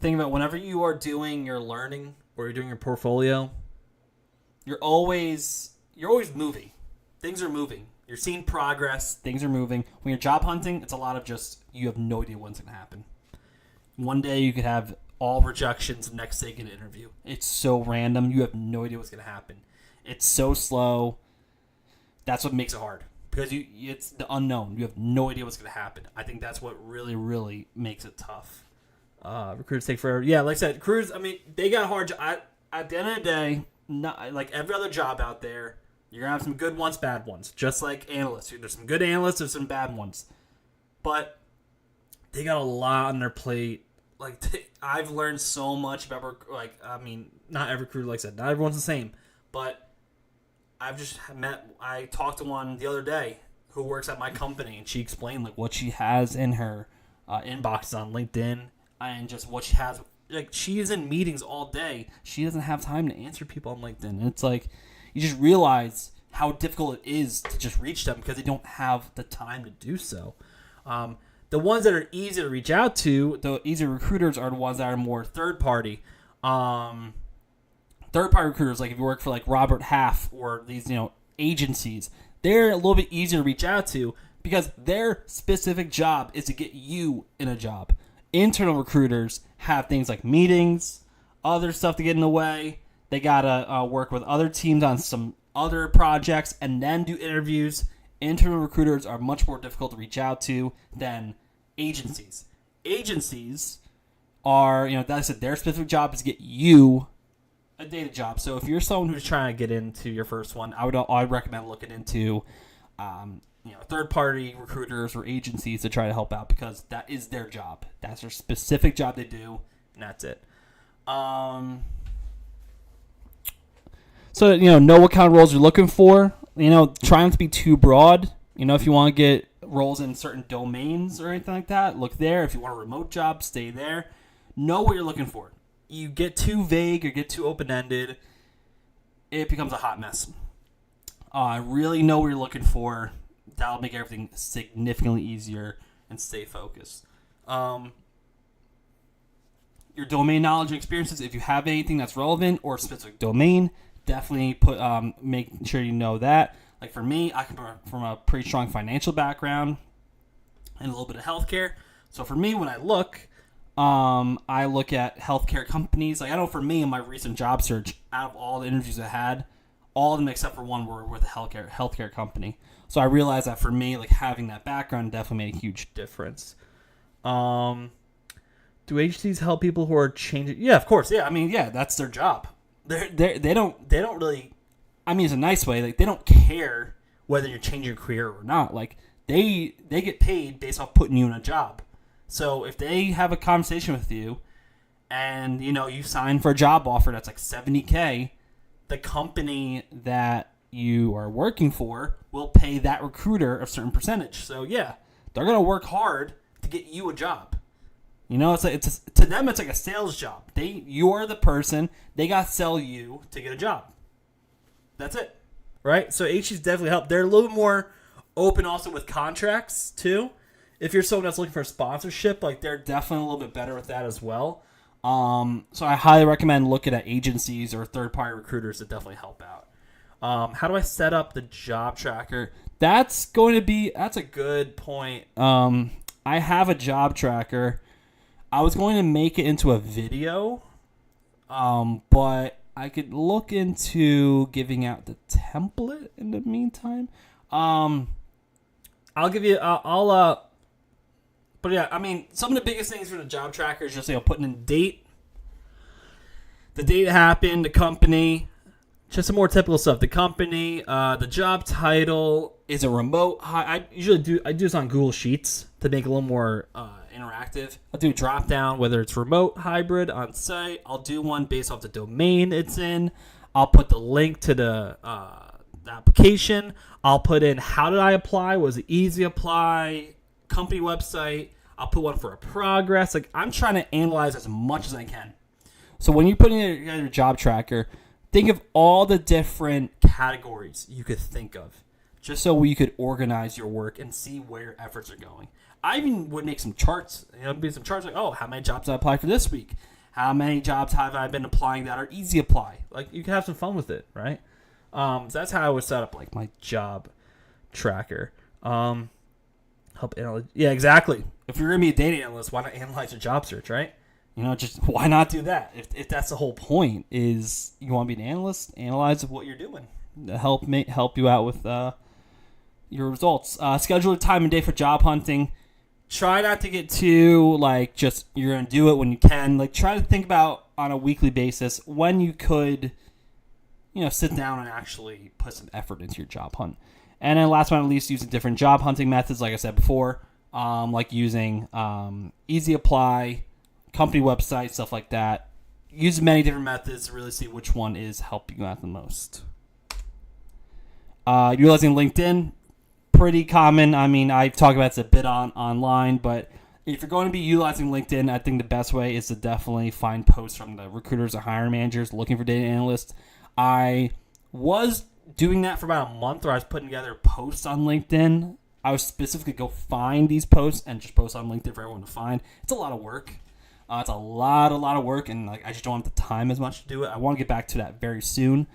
think about whenever you are doing your learning or you're doing your portfolio, you're always moving. Things are moving. You're seeing progress. Things are moving. When you're job hunting, it's a lot of just you have no idea what's going to happen. One day you could have all rejections, the next day you get an interview. It's so random. You have no idea what's going to happen. It's so slow. That's what makes it hard because it's the unknown. You have no idea what's going to happen. I think that's what really, really makes it tough. Recruiters take forever. Yeah, like I said, recruiters, I mean, they got hard. At the end of the day, not like every other job out there, you're going to have some good ones, bad ones. Just like analysts. There's some good analysts, there's some bad ones. But they got a lot on their plate. Like, I've learned so much about, like, I mean, not every recruiter, like I said, not everyone's the same. But I talked to one the other day who works at my company, and she explained, like, what she has in her inboxes on LinkedIn and just what she has. Like, she is in meetings all day. She doesn't have time to answer people on LinkedIn. And it's like, you just realize how difficult it is to just reach them because they don't have the time to do so. The ones that are easy to reach out to, the easy recruiters are the ones that are more third-party. Third-party recruiters, like if you work for like Robert Half or these, agencies, they're a little bit easier to reach out to because their specific job is to get you in a job. Internal recruiters have things like meetings, other stuff to get in the way. They got to work with other teams on some other projects and then do interviews. Internal recruiters are much more difficult to reach out to than agencies. Agencies are, like I said, their specific job is to get you a data job. So if you're someone who's trying to get into your first one, I'd recommend looking into third-party recruiters or agencies to try to help out because that is their job. That's their specific job they do, and that's it. So, know what kind of roles you're looking for. Try not to be too broad. If you want to get roles in certain domains or anything like that, look there. If you want a remote job, stay there. Know what you're looking for. You get too vague or get too open-ended, it becomes a hot mess. Really know what you're looking for. That'll make everything significantly easier and stay focused. Your domain knowledge and experiences, if you have anything that's relevant or specific domain, definitely make sure you know that. Like for me, I come from a pretty strong financial background and a little bit of healthcare. So for me, when I look at healthcare companies. Like I know for me in my recent job search, out of all the interviews I had, all of them except for one were with a healthcare company. So I realized that for me, like having that background definitely made a huge difference. Do agencies help people who are changing? Yeah, of course. Yeah, I mean, yeah, that's their job. They don't really. I mean, it's a nice way. Like they don't care whether you're changing your career or not. Like they get paid based off putting you in a job. So if they have a conversation with you, and you sign for a job offer that's like $70K, the company that you are working for will pay that recruiter a certain percentage. So yeah, they're gonna work hard to get you a job. It's to them it's like a sales job. You are the person, they got to sell you to get a job. That's it, right? So agencies definitely help. They're a little bit more open also with contracts too. If you're someone that's looking for a sponsorship, like they're definitely a little bit better with that as well. So I highly recommend looking at agencies or third-party recruiters that definitely help out. How do I set up the job tracker? That's a good point. I have a job tracker. I was going to make it into a video, but I could look into giving out the template in the meantime. I'll give you. But yeah, I mean, some of the biggest things for the job tracker is just putting in date, the date it happened, the company, just some more typical stuff. The company, the job title, is it remote? I do this on Google Sheets to make it a little more interactive. I'll do a drop down whether it's remote, hybrid, on site. I'll do one based off the domain it's in. I'll put the link to the the application. I'll put in how did I apply? Was it easy apply? Company website. I'll put one for a progress. Like, I'm trying to analyze as much as I can. So when you're putting in your job tracker, think of all the different categories you could think of, just so you could organize your work and see where your efforts are going. I even would make some charts. Be some charts like, oh, how many jobs did I apply for this week? How many jobs have I been applying that are easy apply? Like, you can have some fun with it, right? So that's how I would set up like my job tracker. Help analyze. Yeah, exactly. If you're gonna be a data analyst, why not analyze your job search, right? Just why not do that? If that's the whole point, is you want to be an analyst, analyze what you're doing to help you out with your results. Schedule a time and day for job hunting. Try not to get too like just you're gonna do it when you can. Like, try to think about on a weekly basis when you could, sit down and actually put some effort into your job hunt. And then last but not least, using different job hunting methods, like I said before, like using easy apply, company website, stuff like that. Use many different methods to really see which one is helping you out the most. Utilizing LinkedIn, pretty common. I mean, I've talked about this a bit online, but if you're going to be utilizing LinkedIn, I think the best way is to definitely find posts from the recruiters or hiring managers looking for data analysts. I was doing that for about a month, where I was putting together posts on LinkedIn. I would specifically go find these posts and just post on LinkedIn for everyone to find. It's a lot of work. It's a lot of work, and like I just don't have the time as much to do it. I want to get back to that very soon.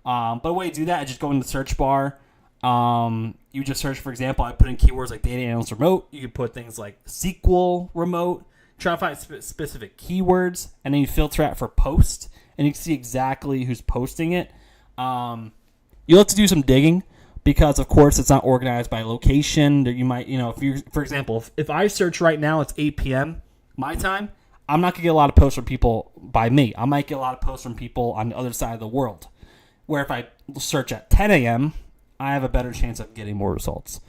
But the way to do that, I just go in the search bar. You just search, for example, I put in keywords like data analyst remote. You can put things like SQL remote. Try to find specific keywords, and then you filter out for post, and you can see exactly who's posting it. You'll have to do some digging, because of course it's not organized by location. You might, if you, for example, if I search right now, it's 8 p.m. my time. I'm not going to get a lot of posts from people by me. I might get a lot of posts from people on the other side of the world. Where if I search at 10 a.m., I have a better chance of getting more results.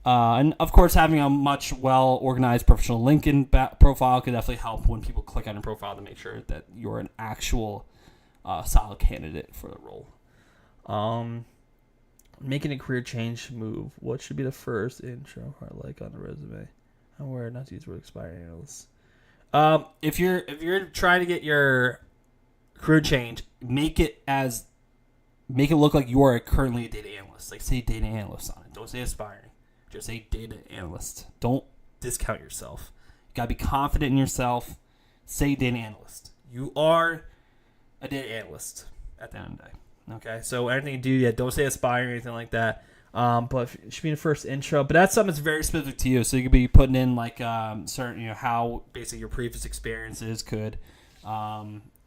And of course, having a much well-organized professional LinkedIn profile could definitely help when people click on your profile to make sure that you're an actual solid candidate for the role. Making a career change move. What should be the first intro or like on the resume? I'm aware not to use the word expiring analysts. If you're trying to get your career change, make it look like you are currently a data analyst. Like, say data analyst on it. Don't say aspiring. Just say data analyst. Don't discount yourself. You gotta be confident in yourself. Say data analyst. You are a data analyst at the end of the day. Okay, so anything you do, don't say aspiring or anything like that. But it should be the first intro. But that's something that's very specific to you. So you could be putting in like certain, how basically your previous experiences could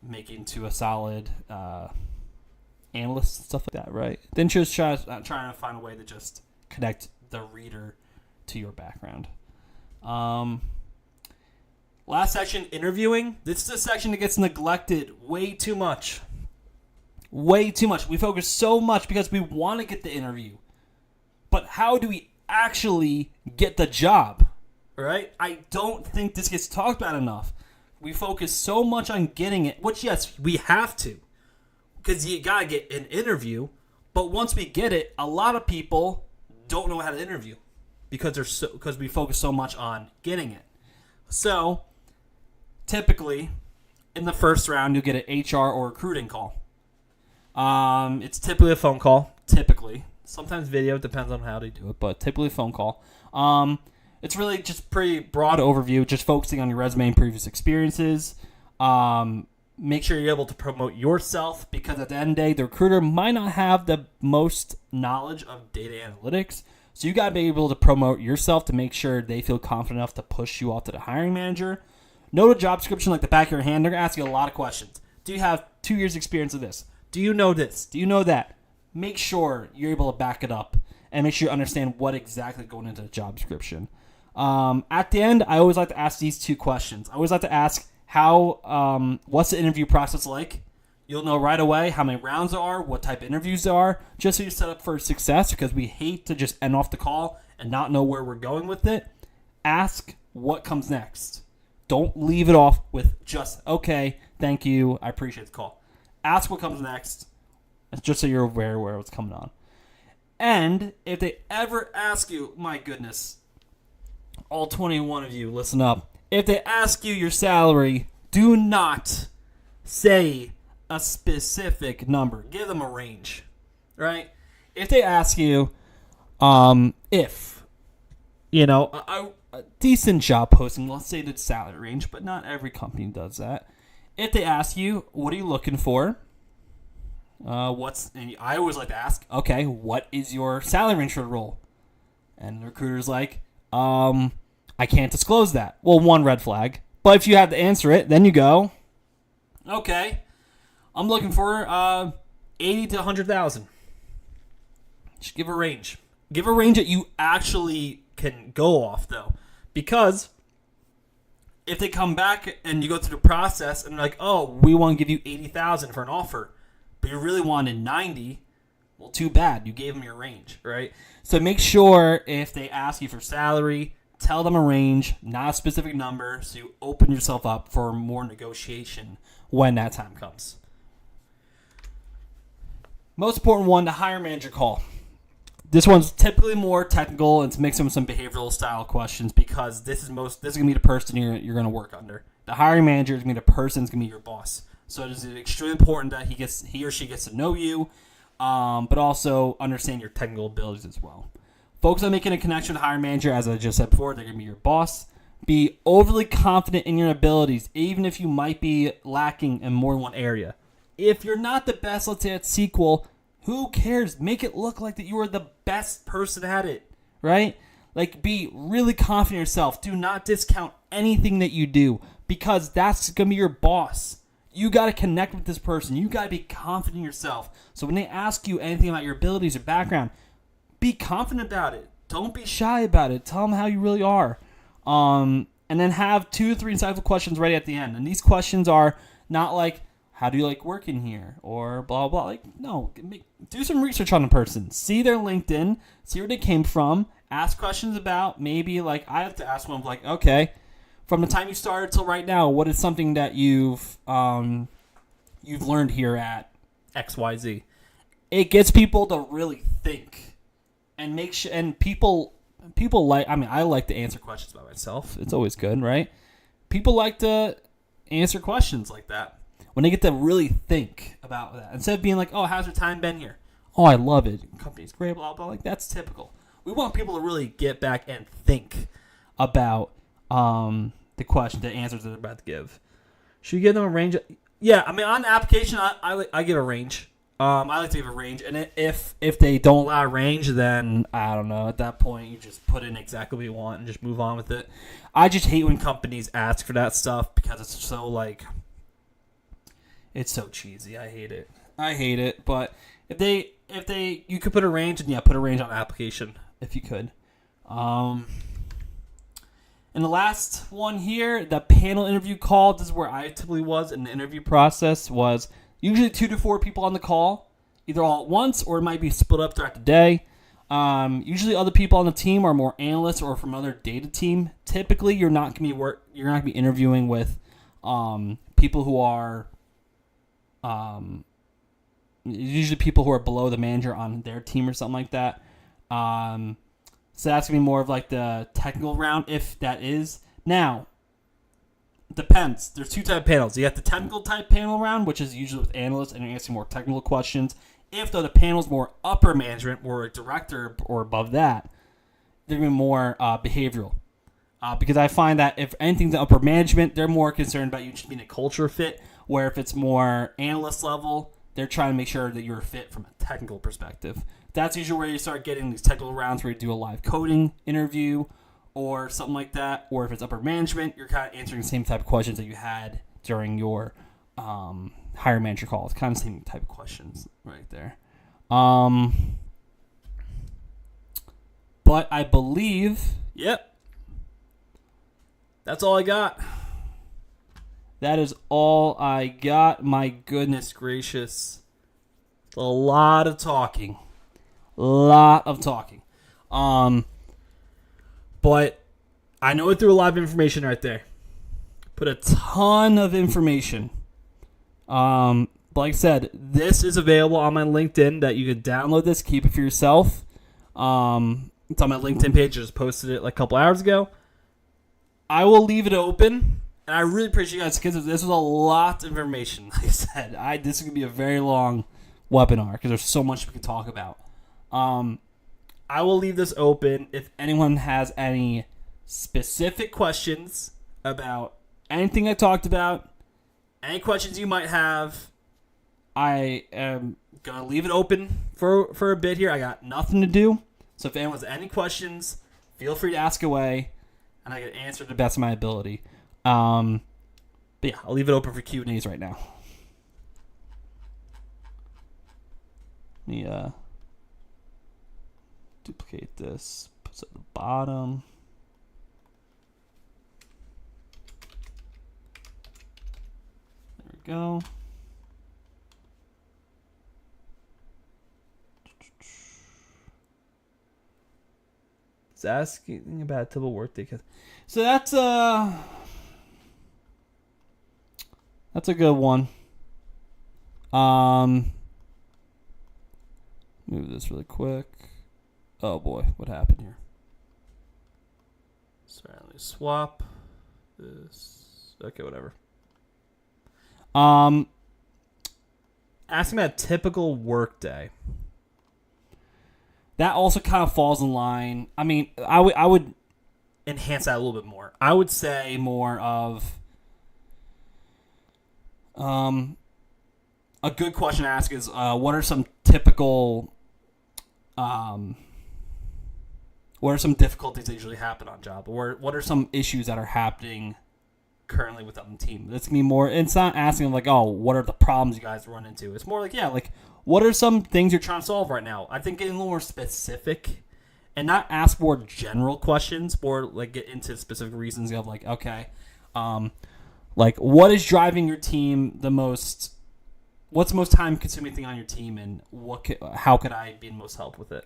make you into a solid analyst, stuff like that, right? Then just trying to find a way to just connect the reader to your background. Last section, interviewing. This is a section that gets neglected way too much. Way too much. We focus so much because we want to get the interview. But how do we actually get the job? Right? I don't think this gets talked about enough. We focus so much on getting it, which, yes, we have to. Because you got to get an interview. But once we get it, a lot of people don't know how to interview. Because we focus so much on getting it. So, typically, in the first round, you'll get an HR or recruiting call. It's typically a phone call. Typically. Sometimes video, depends on how they do it, but typically a phone call. It's really just pretty broad overview, just focusing on your resume and previous experiences. Make sure you're able to promote yourself, because at the end of the day, the recruiter might not have the most knowledge of data analytics. So you got to be able to promote yourself to make sure they feel confident enough to push you off to the hiring manager. Know the job description like the back of your hand. They're going to ask you a lot of questions. Do you have 2 years experience of this? Do you know this? Do you know that? Make sure you're able to back it up and make sure you understand what exactly is going into the job description. At the end, I always like to ask these 2 questions. I always like to ask what's the interview process like? You'll know right away how many rounds there are, what type of interviews there are, just so you're set up for success, because we hate to just end off the call and not know where we're going with it. Ask what comes next. Don't leave it off with just, okay, thank you, I appreciate the call. Ask what comes next, just so you're aware where what's coming on. And if they ever ask you, my goodness, all 21 of you, listen up. If they ask you your salary, do not say a specific number. Give them a range, right? If they ask you, if, a decent job posting, let's say the salary range, but not every company does that. If they ask you, what are you looking for? And I always like to ask, okay, what is your salary range for the role? And the recruiter's like, I can't disclose that. Well, one red flag. But if you have to answer it, then you go, okay, I'm looking for 80 to 100,000. Just give a range. Give a range that you actually can go off, though. Because if they come back and you go through the process and they're like, oh, we want to give you 80,000 for an offer, but you really wanted 90, well, too bad. You gave them your range, right? So make sure if they ask you for salary, tell them a range, not a specific number, so you open yourself up for more negotiation when that time comes. Most important one, the hiring manager call. This one's typically more technical, and it's mixing with some behavioral style questions because this is going to be the person you're going to work under. The hiring manager is going to be the person that's going to be your boss. So it is extremely important that he or she gets to know you, but also understand your technical abilities as well. Focus on making a connection with the hiring manager. As I just said before, they're going to be your boss. Be overly confident in your abilities, even if you might be lacking in more than one area. If you're not the best, let's say at SQL, who cares? Make it look like that you are the best person at it, right? Like, be really confident in yourself. Do not discount anything that you do because that's going to be your boss. You got to connect with this person. You got to be confident in yourself. So when they ask you anything about your abilities or background, be confident about it. Don't be shy about it. Tell them how you really are. And then have 2 or 3 insightful questions ready at the end. And these questions are not like, how do you like working here? Or blah, blah. Like, no. Do some research on the person. See their LinkedIn. See where they came from. Ask questions about maybe, like, I have to ask one, like, okay, from the time you started till right now, what is something that you've learned here at XYZ? It gets people to really think and make sure. And people like. I mean, I like to answer questions about myself. It's always good, right? People like to answer questions like that when they get to really think about that instead of being like, "Oh, how's your time been here? Oh, I love it. Company's great." Blah blah. Like that's typical. We want people to really get back and think about the question, the answers that they're about to give. Should you give them a range? Yeah, I mean, on the application, I give a range. I like to give a range, and if they don't allow a range, then I don't know. At that point, you just put in exactly what you want and just move on with it. I just hate when companies ask for that stuff because it's so it's so cheesy. I hate it. But if you could put a range, and yeah, put a range on the application if you could. And the last one here, the panel interview call. This is where I typically was in the interview process. Was usually 2 to 4 people on the call, either all at once or it might be split up throughout the day. Usually, other people on the team are more analysts or from another data team. Typically, you're not going to be interviewing with people who are usually people who are below the manager on their team or something like that. So that's going to be more of like the technical round, if that is. Now, depends. There's 2 type panels. You got the technical type panel round, which is usually with analysts, and you're asking more technical questions. If, though, the panel's more upper management or a director or above that, they're going to be more behavioral. Because I find that if anything's upper management, they're more concerned about you just being a culture fit, where if it's more analyst level, they're trying to make sure that you're a fit from a technical perspective. That's usually where you start getting these technical rounds where you do a live coding interview or something like that. Or if it's upper management, you're kind of answering the same type of questions that you had during your hire manager call. It's kind of the same type of questions right there. But I believe, yep, that's all I got. That is all I got. My goodness gracious. A lot of talking. But I know it threw a lot of information right there. Put a ton of information. Like I said, this is available on my LinkedIn that you can download this, keep it for yourself. It's on my LinkedIn page. I just posted it like a couple hours ago. I will leave it open, and I really appreciate you guys because this was a lot of information. Like I said, this is going to be a very long webinar because there's so much we can talk about. I will leave this open if anyone has any specific questions about anything I talked about, any questions you might have. I am going to leave it open for a bit here. I got nothing to do. So if anyone has any questions, feel free to ask away, and I can answer to the best of my ability. But yeah, I'll leave it open for Q&As right now. Let me duplicate this. Put it at the bottom. There we go. It's asking about a typical workday. So that's a good one. Move this really quick. Oh boy, what happened here? Sorry, let me swap this. Okay, whatever. Asking about a typical workday. That also kind of falls in line. I mean, I would enhance that a little bit more. I would say more of a good question to ask is what are some typical what are some difficulties that usually happen on job, or what are some issues that are happening currently within the team? That's gonna be more. It's not asking like, oh, what are the problems you guys run into? It's more like, yeah, like what are some things you're trying to solve right now? I think getting a little more specific and not ask more general questions, more like get into specific reasons of like, okay, like what is driving your team the most? What's the most time consuming thing on your team, and how could I be the most help with it?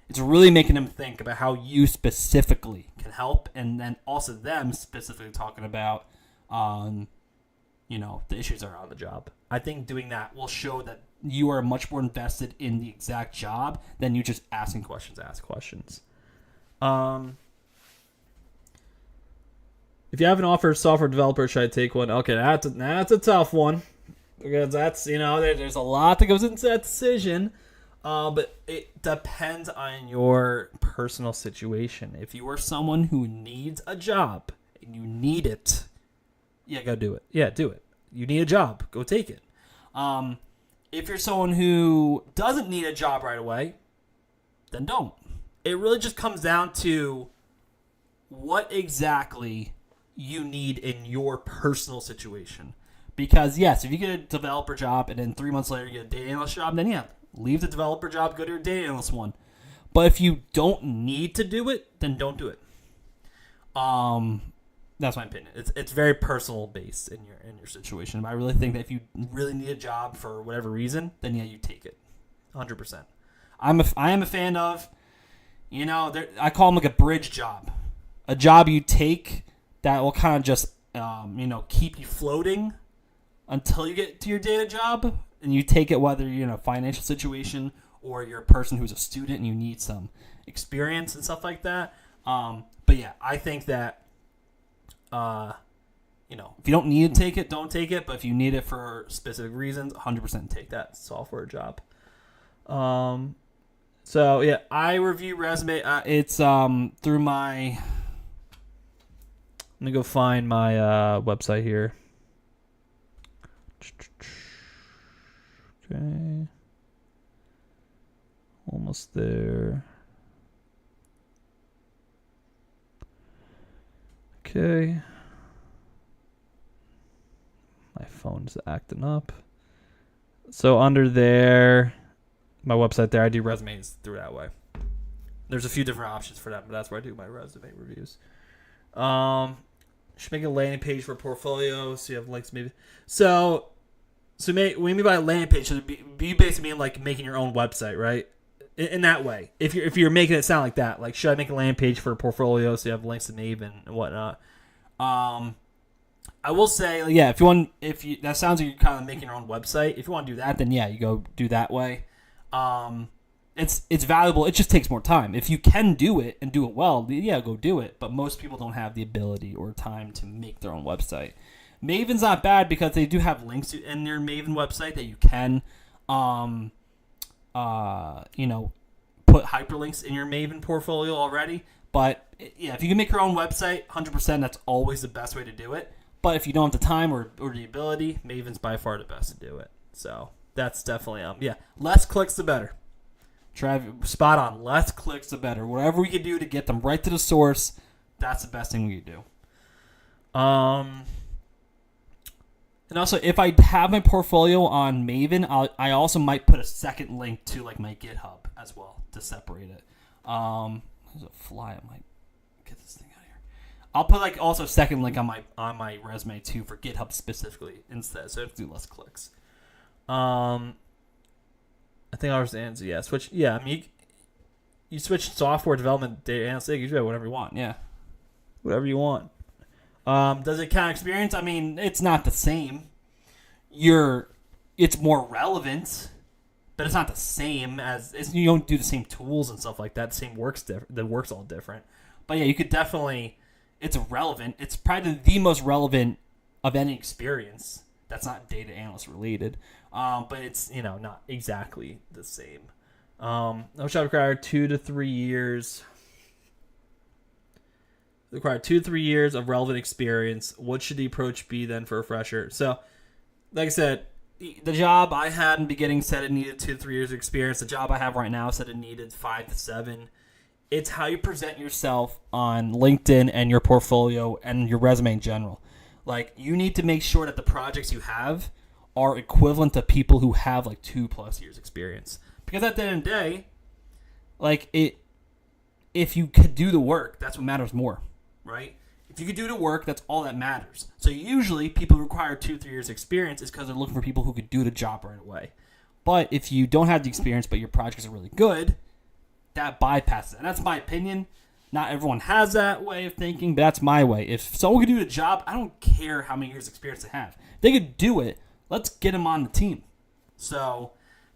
It's really making them think about how you specifically can help, and then also them specifically talking about, the issues that are on the job. I think doing that will show that you are much more invested in the exact job than you just asking questions. Ask questions. If you have an offer of software developer, should I take one? Okay, that's a tough one. Because that's, there's a lot that goes into that decision. But it depends on your personal situation. If you are someone who needs a job and you need it, yeah, go do it. Yeah, do it. You need a job, go take it. If you're someone who doesn't need a job right away, then don't. It really just comes down to what exactly you need in your personal situation. Because, yes, if you get a developer job and then 3 months later you get a data analyst job, then yeah, leave the developer job, go to your data analyst one. But if you don't need to do it, then don't do it. That's my opinion. It's very personal based in your situation. But I really think that if you really need a job for whatever reason, then yeah, you take it, 100%. I am a fan of, I call them like a bridge job, a job you take that will kind of just keep you floating until you get to your data job, and you take it whether you're in a financial situation or you're a person who's a student and you need some experience and stuff like that. But yeah, I think that, if you don't need to take it, don't take it. But if you need it for specific reasons, 100% take that software job. So yeah, I review resume. It's through my. Let me go find my website here. Okay. Almost there. Okay. My phone's acting up. So under there, my website there, I do resumes through that way. There's a few different options for that, but that's where I do my resume reviews. Should make a landing page for a portfolio so you have links maybe. So what we mean by a landing page should be basically mean like making your own website, right? In that way, if you're making it sound like that, like should I make a landing page for a portfolio so you have links to Maven and whatnot? I will say, yeah, that sounds like you're kind of making your own website. If you want to do that, then yeah, you go do that way. And it's valuable. It just takes more time. If you can do it and do it well, yeah, go do it. But most people don't have the ability or time to make their own website. Maven's not bad because they do have links in their Maven website that you can, put hyperlinks in your Maven portfolio already. But yeah, if you can make your own website, 100%, that's always the best way to do it. But if you don't have the time or the ability, Maven's by far the best to do it. So that's definitely less clicks the better. Spot on. Less clicks the better. Whatever we can do to get them right to the source, that's the best thing we can do. And also, if I have my portfolio on Maven, I also might put a second link to like my GitHub as well to separate it. There's a fly. I might get this thing out of here. I'll put like also a second link on my resume too for GitHub specifically instead, so I have to do less clicks. I think ours answer switch. Yeah, I mean you switch software development, data analytics, you do whatever you want. Yeah, whatever you want. Does it count experience? I mean, it's not the same. It's more relevant, but it's not the same as you don't do the same tools and stuff like that. The same works different. The work's all different. But yeah, you could definitely. It's relevant. It's probably the most relevant of any experience that's not data analyst related. But it's not exactly the same. No shall require 2 to 3 years. Require 2 to 3 years of relevant experience. What should the approach be then for a fresher? So, like I said, the job I had in the beginning said it needed 2 to 3 years of experience. The job I have right now said it needed 5 to 7. It's how you present yourself on LinkedIn and your portfolio and your resume in general. Like, you need to make sure that the projects you have are equivalent to people who have like 2+ years experience. Because at the end of the day, if you could do the work, that's what matters more. Right? If you could do the work, that's all that matters. So usually people who require 2-3 years experience is because they're looking for people who could do the job right away. But if you don't have the experience but your projects are really good, that bypasses it. And that's my opinion. Not everyone has that way of thinking, but that's my way. If someone could do the job, I don't care how many years experience they have. If they could do it, let's get them on the team. So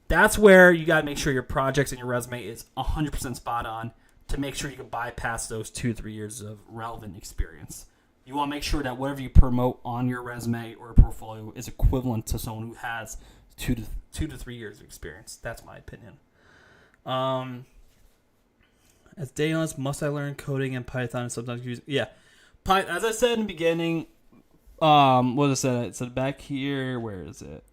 that's where you got to make sure your projects and your resume is 100% spot on, to make sure you can bypass those 2-3 years of relevant experience. You want to make sure that whatever you promote on your resume or portfolio is equivalent to someone who has 2 to 3 years of experience. That's my opinion. As data analyst, must I learn coding in Python and sometimes use... Yeah. As I said in the beginning, what is it? It said back here, where is it?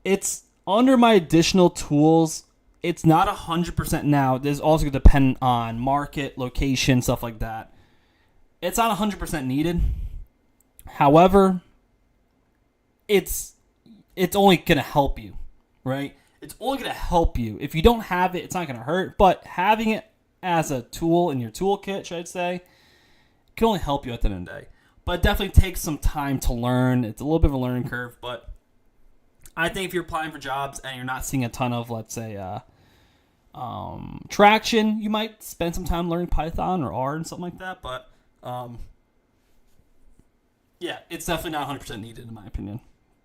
It's under my additional tools. It's not 100% now. This is also going to depend on market, location, stuff like that. It's not 100% needed. However, it's only going to help you, right? It's only going to help you. If you don't have it, it's not going to hurt. But having it as a tool in your toolkit, should I say, can only help you at the end of the day. But it definitely takes some time to learn. It's a little bit of a learning curve, but I think if you're applying for jobs and you're not seeing a ton of, let's say, traction, you might spend some time learning Python or R and something like that. But yeah, it's definitely not 100% needed in my opinion.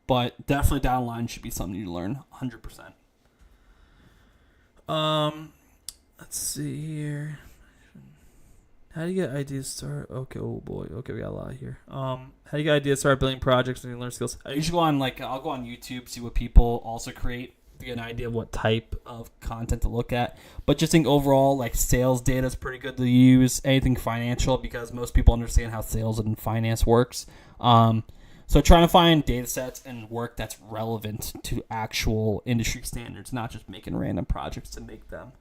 But definitely down the line should be something you learn 100%. Let's see here. How do you get ideas to start? Okay, oh boy. Okay, we got a lot here. How do you get ideas to start building projects and learn skills? I usually go on I'll go on YouTube, see what people also create to get an idea of what type of content to look at. But just think overall, like sales data is pretty good to use. Anything financial, because most people understand how sales and finance works. So trying to find data sets and work that's relevant to actual industry standards, not just making random projects to make them.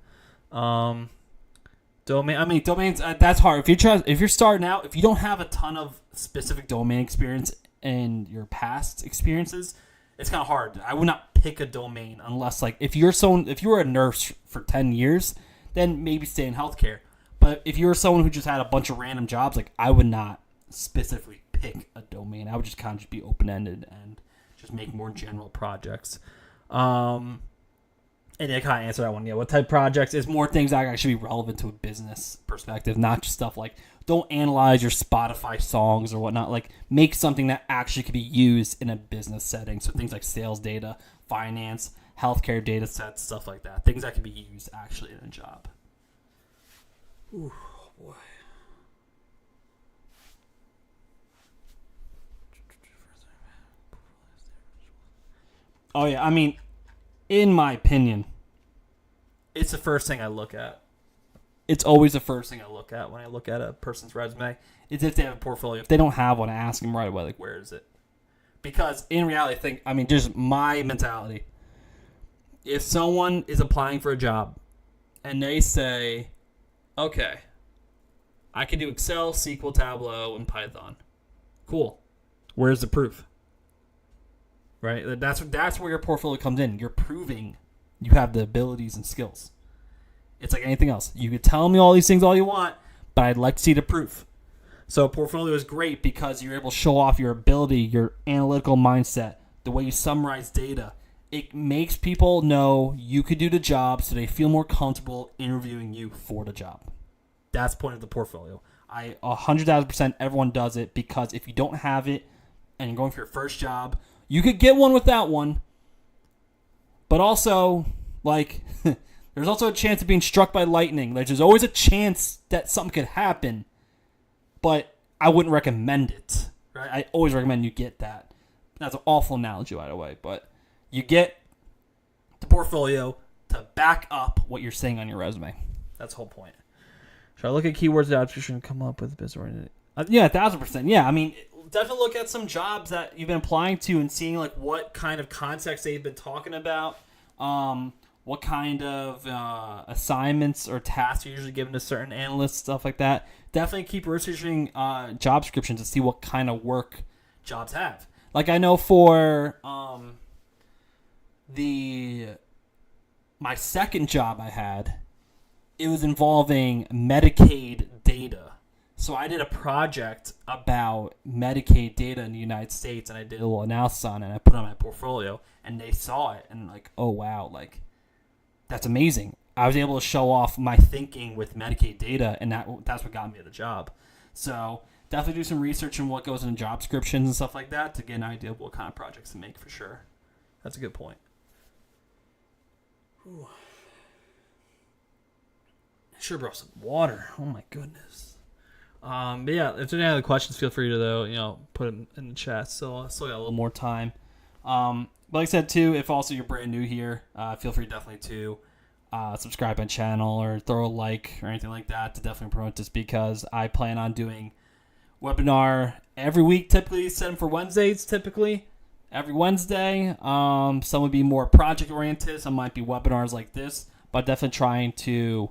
Domains, that's hard. If you're starting out, if you don't have a ton of specific domain experience in your past experiences, it's kind of hard. I would not pick a domain unless, like, if you were a nurse for 10 years, then maybe stay in healthcare. But if you're someone who just had a bunch of random jobs, like, I would not specifically pick a domain. I would just kind of be open-ended and just make more general projects. And I kind of answer that one. Yeah, what type of projects is more things that actually be relevant to a business perspective, not just stuff like, don't analyze your Spotify songs or whatnot. Like, make something that actually could be used in a business setting. So things like sales data, finance, healthcare data sets, stuff like that. Things that can be used actually in a job. Ooh, boy. Oh, yeah. I mean, in my opinion, it's the first thing I look at. It's always the first thing I look at when I look at a person's resume. Is if they have a portfolio. If they don't have one, I ask them right away, like, where is it? Because in reality, just my mentality. If someone is applying for a job and they say, okay, I can do Excel, SQL, Tableau, and Python. Cool. Where's the proof? Right? That's where your portfolio comes in. You're proving you have the abilities and skills. It's like anything else. You could tell me all these things all you want, but I'd like to see the proof. So a portfolio is great because you're able to show off your ability, your analytical mindset, the way you summarize data. It makes people know you could do the job so they feel more comfortable interviewing you for the job. That's the point of the portfolio. 100,000% everyone does it because if you don't have it and you're going for your first job, you could get one without one. But also, like, there's also a chance of being struck by lightning. Like, there's always a chance that something could happen, but I wouldn't recommend it. Right? I always recommend you get that. That's an awful analogy, by the way, but you get the portfolio to back up what you're saying on your resume. That's the whole point. Should I look at keywords that should come up with business? Yeah, 1,000%. Yeah, I mean, definitely look at some jobs that you've been applying to and seeing like what kind of context they've been talking about, what kind of assignments or tasks are usually given to certain analysts, stuff like that. Definitely keep researching job descriptions to see what kind of work jobs have. Like I know for my second job I had, it was involving Medicaid data. So I did a project about Medicaid data in the United States, and I did a little analysis on it, and I put it on my portfolio, and they saw it, and like, oh, wow, like, that's amazing. I was able to show off my thinking with Medicaid data, and that's what got me the job. So definitely do some research on what goes in job descriptions and stuff like that to get an idea of what kind of projects to make for sure. That's a good point. Ooh. I sure brought some water. Oh, my goodness. But yeah, if there's any other questions, feel free to put them in the chat. So I still got a little more time. But like I said too, if also you're brand new here, feel free definitely to subscribe my channel or throw a like or anything like that to definitely promote this because I plan on doing webinar every week. Typically, set them for Wednesdays. Typically, every Wednesday. Some would be more project oriented. Some might be webinars like this. But definitely trying to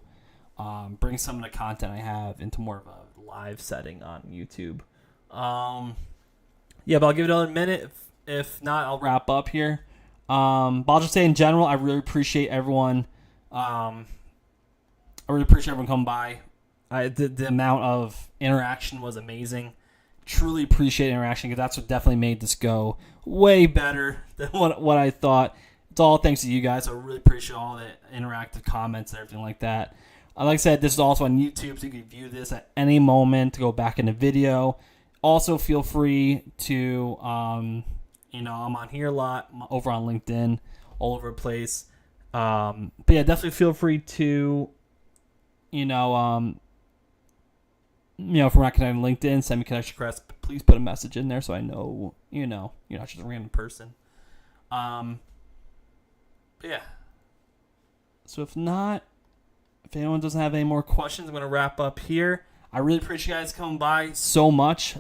bring some of the content I have into more of a live setting on YouTube. But I'll give it another minute. If not, I'll wrap up here. But I'll just say in general, I really appreciate everyone. I really appreciate everyone coming by. The amount of interaction was amazing. Truly appreciate interaction because that's what definitely made this go way better than what I thought. It's all thanks to you guys. I really appreciate all the interactive comments and everything like that. Like I said, this is also on YouTube, so you can view this at any moment to go back in the video. Also, feel free to, I'm on here a lot, I'm over on LinkedIn, all over the place. But yeah, definitely feel free to, if we're not connected on LinkedIn, send me a connection request. Please put a message in there so I know, you're not just a random person. But yeah. So if anyone doesn't have any more questions, I'm going to wrap up here. I really appreciate you guys coming by so much.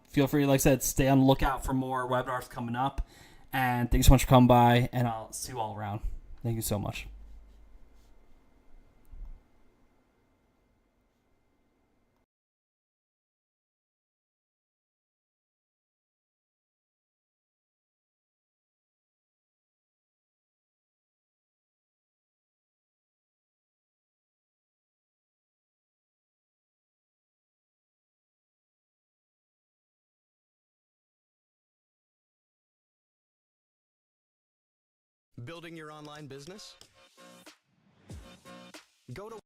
Feel free, like I said, stay on the lookout for more webinars coming up. And thanks so much for coming by, and I'll see you all around. Thank you so much. Building your online business? Go to